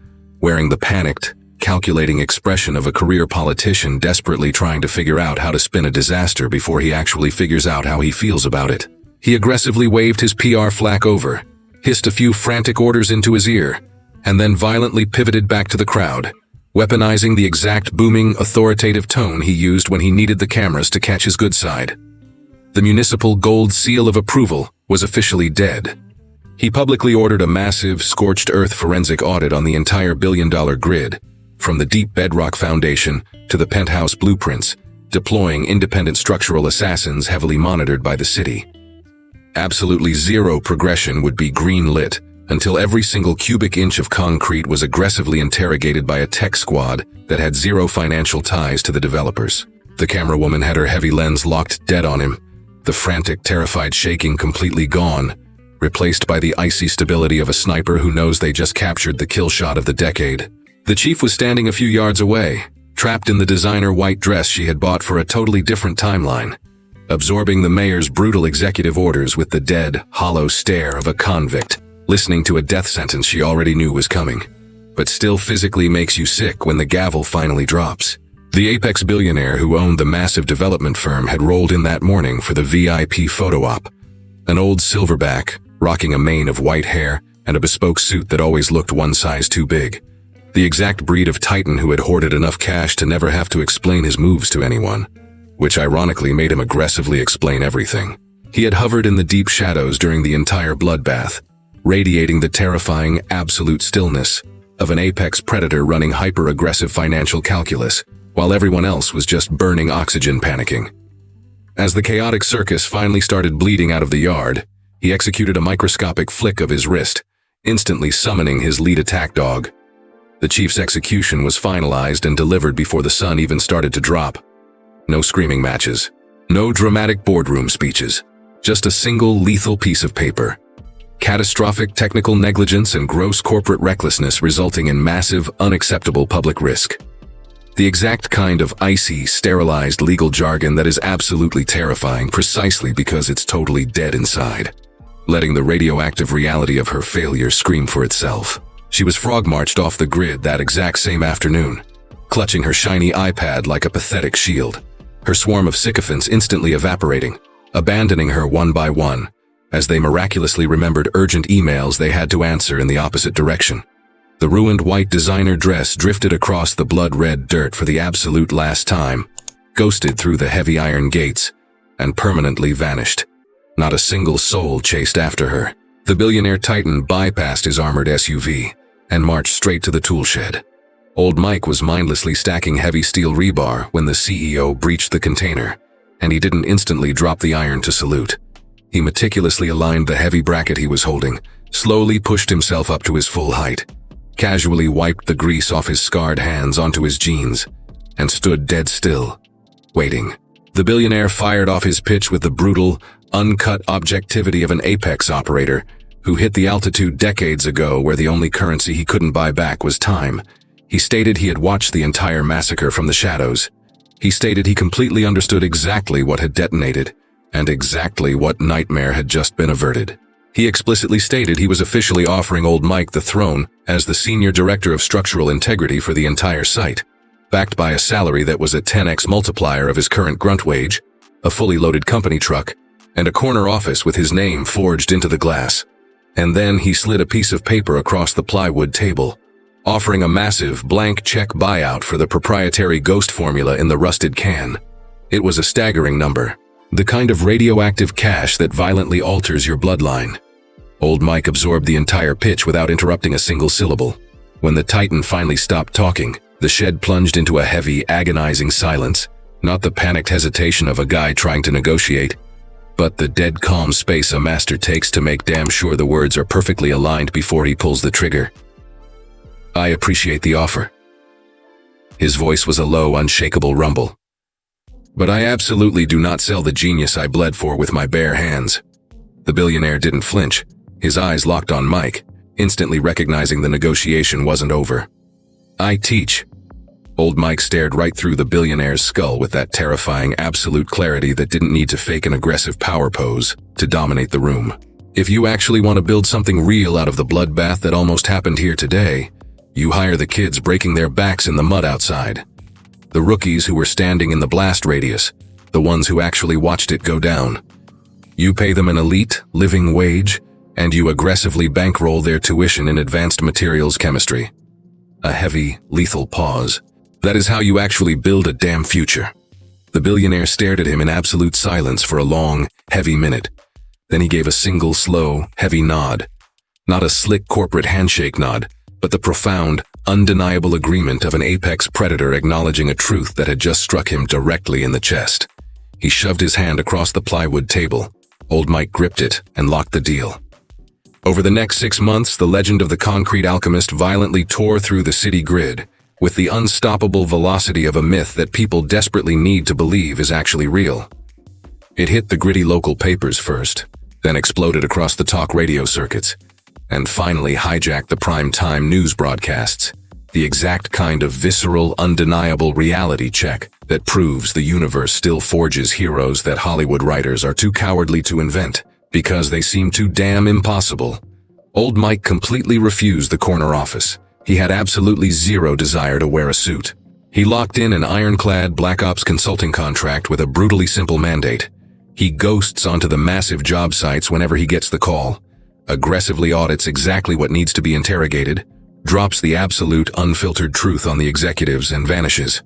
wearing the panicked, calculating expression of a career politician desperately trying to figure out how to spin a disaster before he actually figures out how he feels about it. He aggressively waved his PR flack over, hissed a few frantic orders into his ear, and then violently pivoted back to the crowd, weaponizing the exact booming, authoritative tone he used when he needed the cameras to catch his good side. The municipal gold seal of approval was officially dead. He publicly ordered a massive, scorched earth forensic audit on the entire billion-dollar grid, from the deep bedrock foundation to the penthouse blueprints, deploying independent structural assassins heavily monitored by the city. Absolutely zero progression would be green-lit until every single cubic inch of concrete was aggressively interrogated by a tech squad that had zero financial ties to the developers. The camera woman had her heavy lens locked dead on him, the frantic, terrified shaking completely gone, replaced by the icy stability of a sniper who knows they just captured the kill shot of the decade. The chief was standing a few yards away, trapped in the designer white dress she had bought for a totally different timeline, absorbing the mayor's brutal executive orders with the dead, hollow stare of a convict, listening to a death sentence she already knew was coming, but still physically makes you sick when the gavel finally drops. The apex billionaire who owned the massive development firm had rolled in that morning for the VIP photo op, an old silverback, rocking a mane of white hair and a bespoke suit that always looked one size too big. The exact breed of titan who had hoarded enough cash to never have to explain his moves to anyone, which ironically made him aggressively explain everything. He had hovered in the deep shadows during the entire bloodbath, radiating the terrifying, absolute stillness of an apex predator running hyper-aggressive financial calculus, while everyone else was just burning oxygen panicking. As the chaotic circus finally started bleeding out of the yard, he executed a microscopic flick of his wrist, instantly summoning his lead attack dog. The chief's execution was finalized and delivered before the sun even started to drop. No screaming matches, no dramatic boardroom speeches, just a single lethal piece of paper. Catastrophic technical negligence and gross corporate recklessness resulting in massive, unacceptable public risk. The exact kind of icy, sterilized legal jargon that is absolutely terrifying precisely because it's totally dead inside, letting the radioactive reality of her failure scream for itself. She was frog-marched off the grid that exact same afternoon, clutching her shiny iPad like a pathetic shield, her swarm of sycophants instantly evaporating, abandoning her one by one, as they miraculously remembered urgent emails they had to answer in the opposite direction. The ruined white designer dress drifted across the blood-red dirt for the absolute last time, ghosted through the heavy iron gates, and permanently vanished. Not a single soul chased after her. The billionaire titan bypassed his armored SUV and marched straight to the tool shed. Old Mike was mindlessly stacking heavy steel rebar when the CEO breached the container, and he didn't instantly drop the iron to salute. He meticulously aligned the heavy bracket he was holding, slowly pushed himself up to his full height, casually wiped the grease off his scarred hands onto his jeans, and stood dead still, waiting. The billionaire fired off his pitch with the brutal, uncut objectivity of an apex operator who hit the altitude decades ago where the only currency he couldn't buy back was time. He stated he had watched the entire massacre from the shadows. He stated he completely understood exactly what had detonated, and exactly what nightmare had just been averted. He explicitly stated he was officially offering old Mike the throne as the senior director of structural integrity for the entire site, backed by a salary that was a 10x multiplier of his current grunt wage, a fully loaded company truck, and a corner office with his name forged into the glass. And then he slid a piece of paper across the plywood table, offering a massive blank check buyout for the proprietary ghost formula in the rusted can. It was a staggering number, the kind of radioactive cash that violently alters your bloodline. Old Mike absorbed the entire pitch without interrupting a single syllable. When the titan finally stopped talking, the shed plunged into a heavy, agonizing silence, not the panicked hesitation of a guy trying to negotiate, but the dead calm space a master takes to make damn sure the words are perfectly aligned before he pulls the trigger. "I appreciate the offer." His voice was a low, unshakable rumble. But I absolutely do not sell the genius I bled for with my bare hands. The billionaire didn't flinch. His eyes locked on Mike, instantly recognizing the negotiation wasn't over. I teach. Old Mike stared right through the billionaire's skull with that terrifying absolute clarity that didn't need to fake an aggressive power pose to dominate the room. If you actually want to build something real out of the bloodbath that almost happened here today, you hire the kids breaking their backs in the mud outside. The rookies who were standing in the blast radius, the ones who actually watched it go down. You pay them an elite, living wage, and you aggressively bankroll their tuition in advanced materials chemistry. A heavy, lethal pause. That is how you actually build a damn future. The billionaire stared at him in absolute silence for a long, heavy minute. Then he gave a single, slow, heavy nod. Not a slick corporate handshake nod, but the profound, undeniable agreement of an apex predator acknowledging a truth that had just struck him directly in the chest. He shoved his hand across the plywood table. Old Mike gripped it and locked the deal. Over the next 6 months, the legend of the concrete alchemist violently tore through the city grid, with the unstoppable velocity of a myth that people desperately need to believe is actually real. It hit the gritty local papers first, then exploded across the talk radio circuits, and finally hijacked the prime-time news broadcasts, the exact kind of visceral, undeniable reality check that proves the universe still forges heroes that Hollywood writers are too cowardly to invent because they seem too damn impossible. Old Mike completely refused the corner office. He had absolutely zero desire to wear a suit. He locked in an ironclad Black Ops consulting contract with a brutally simple mandate. He ghosts onto the massive job sites whenever he gets the call, aggressively audits exactly what needs to be interrogated, drops the absolute unfiltered truth on the executives and vanishes.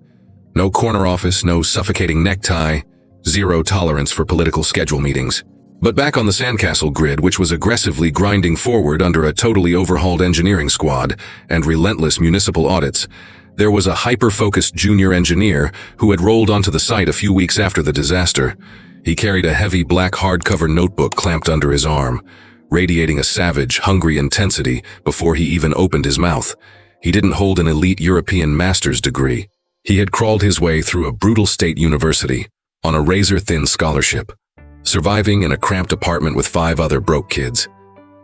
No corner office, no suffocating necktie, zero tolerance for political schedule meetings. But back on the sandcastle grid, which was aggressively grinding forward under a totally overhauled engineering squad and relentless municipal audits, there was a hyper-focused junior engineer who had rolled onto the site a few weeks after the disaster. He carried a heavy black hardcover notebook clamped under his arm, radiating a savage, hungry intensity before he even opened his mouth. He didn't hold an elite European master's degree. He had crawled his way through a brutal state university on a razor-thin scholarship, surviving in a cramped apartment with 5 other broke kids.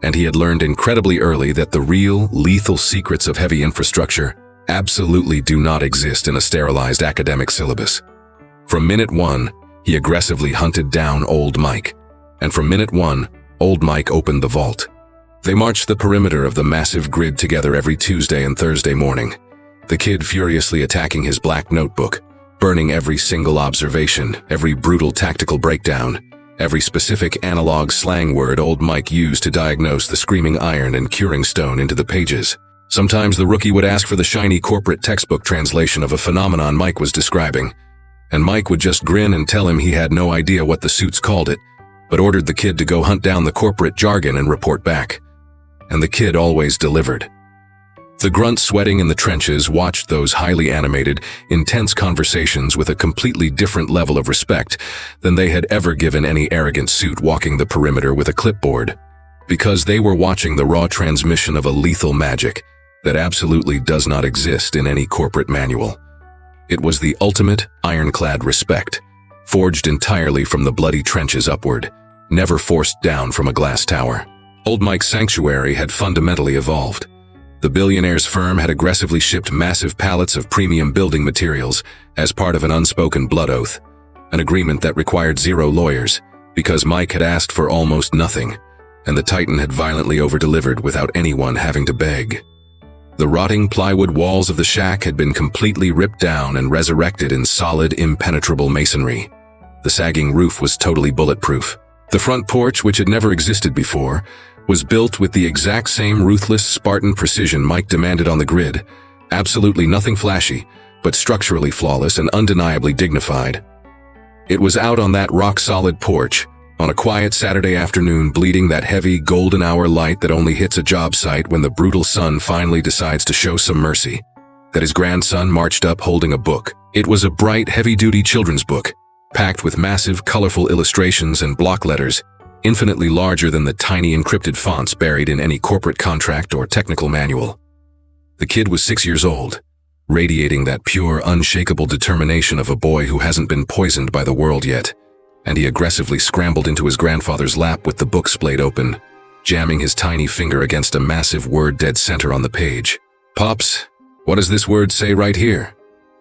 And he had learned incredibly early that the real, lethal secrets of heavy infrastructure absolutely do not exist in a sterilized academic syllabus. From minute 1, he aggressively hunted down Old Mike. And from minute 1, Old Mike opened the vault. They marched the perimeter of the massive grid together every Tuesday and Thursday morning, the kid furiously attacking his black notebook, burning every single observation, every brutal tactical breakdown, every specific analog slang word Old Mike used to diagnose the screaming iron and curing stone into the pages. Sometimes the rookie would ask for the shiny corporate textbook translation of a phenomenon Mike was describing, and Mike would just grin and tell him he had no idea what the suits called it, but ordered the kid to go hunt down the corporate jargon and report back. And the kid always delivered. The grunt sweating in the trenches watched those highly animated, intense conversations with a completely different level of respect than they had ever given any arrogant suit walking the perimeter with a clipboard, because they were watching the raw transmission of a lethal magic that absolutely does not exist in any corporate manual. It was the ultimate ironclad respect, forged entirely from the bloody trenches upward, never forced down from a glass tower. Old Mike's sanctuary had fundamentally evolved. The billionaire's firm had aggressively shipped massive pallets of premium building materials as part of an unspoken blood oath, an agreement that required 0 lawyers, because Mike had asked for almost nothing, and the Titan had violently over-delivered without anyone having to beg. The rotting plywood walls of the shack had been completely ripped down and resurrected in solid, impenetrable masonry. The sagging roof was totally bulletproof. The front porch, which had never existed before, was built with the exact same ruthless, Spartan precision Mike demanded on the grid. Absolutely nothing flashy, but structurally flawless and undeniably dignified. It was out on that rock-solid porch, on a quiet Saturday afternoon, bleeding that heavy golden hour light that only hits a job site when the brutal sun finally decides to show some mercy, that his grandson marched up holding a book. It was a bright, heavy-duty children's book, packed with massive, colorful illustrations and block letters, infinitely larger than the tiny encrypted fonts buried in any corporate contract or technical manual. The kid was 6 years old, radiating that pure, unshakable determination of a boy who hasn't been poisoned by the world yet. And he aggressively scrambled into his grandfather's lap with the book splayed open, jamming his tiny finger against a massive word dead center on the page. "Pops, what does this word say right here?"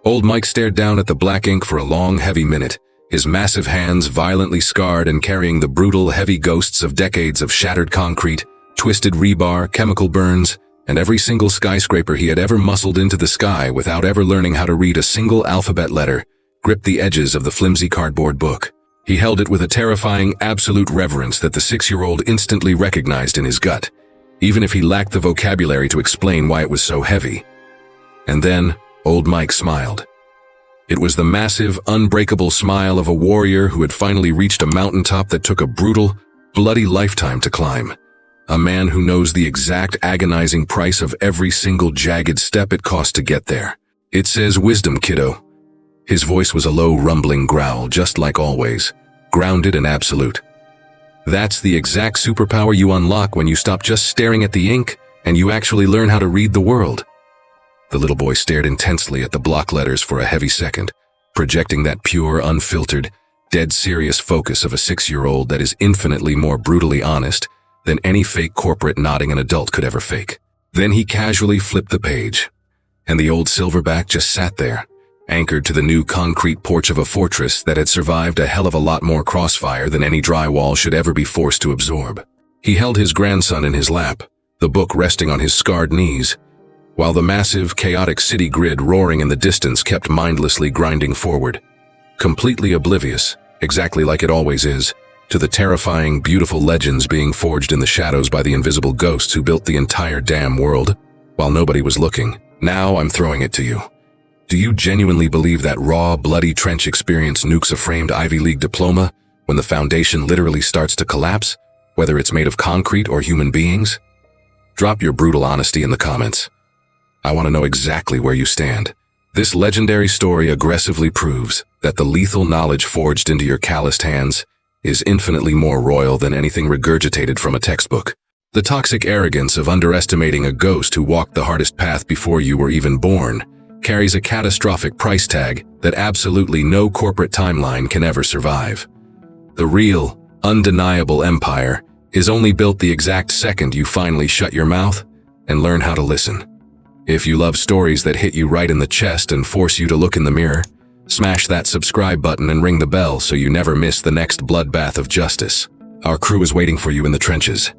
Old Mike stared down at the black ink for a long, heavy minute, his massive hands violently scarred and carrying the brutal, heavy ghosts of decades of shattered concrete, twisted rebar, chemical burns, and every single skyscraper he had ever muscled into the sky without ever learning how to read a single alphabet letter, gripped the edges of the flimsy cardboard book. He held it with a terrifying, absolute reverence that the 6-year-old instantly recognized in his gut, even if he lacked the vocabulary to explain why it was so heavy. And then, old Mike smiled. It was the massive, unbreakable smile of a warrior who had finally reached a mountaintop that took a brutal, bloody lifetime to climb. A man who knows the exact agonizing price of every single jagged step it cost to get there. "It says wisdom, kiddo." His voice was a low, rumbling growl, just like always, grounded and absolute. "That's the exact superpower you unlock when you stop just staring at the ink and you actually learn how to read the world." The little boy stared intensely at the block letters for a heavy second, projecting that pure, unfiltered, dead serious focus of a 6-year-old that is infinitely more brutally honest than any fake corporate nodding an adult could ever fake. Then he casually flipped the page, and the old silverback just sat there, anchored to the new concrete porch of a fortress that had survived a hell of a lot more crossfire than any drywall should ever be forced to absorb. He held his grandson in his lap, the book resting on his scarred knees, while the massive, chaotic city grid roaring in the distance kept mindlessly grinding forward, completely oblivious, exactly like it always is, to the terrifying, beautiful legends being forged in the shadows by the invisible ghosts who built the entire damn world, while nobody was looking. Now I'm throwing it to you. Do you genuinely believe that raw, bloody trench experience nukes a framed Ivy League diploma when the foundation literally starts to collapse, whether it's made of concrete or human beings? Drop your brutal honesty in the comments. I want to know exactly where you stand. This legendary story aggressively proves that the lethal knowledge forged into your calloused hands is infinitely more royal than anything regurgitated from a textbook. The toxic arrogance of underestimating a ghost who walked the hardest path before you were even born carries a catastrophic price tag that absolutely no corporate timeline can ever survive. The real, undeniable empire is only built the exact second you finally shut your mouth and learn how to listen. If you love stories that hit you right in the chest and force you to look in the mirror, smash that subscribe button and ring the bell so you never miss the next bloodbath of justice. Our crew is waiting for you in the trenches.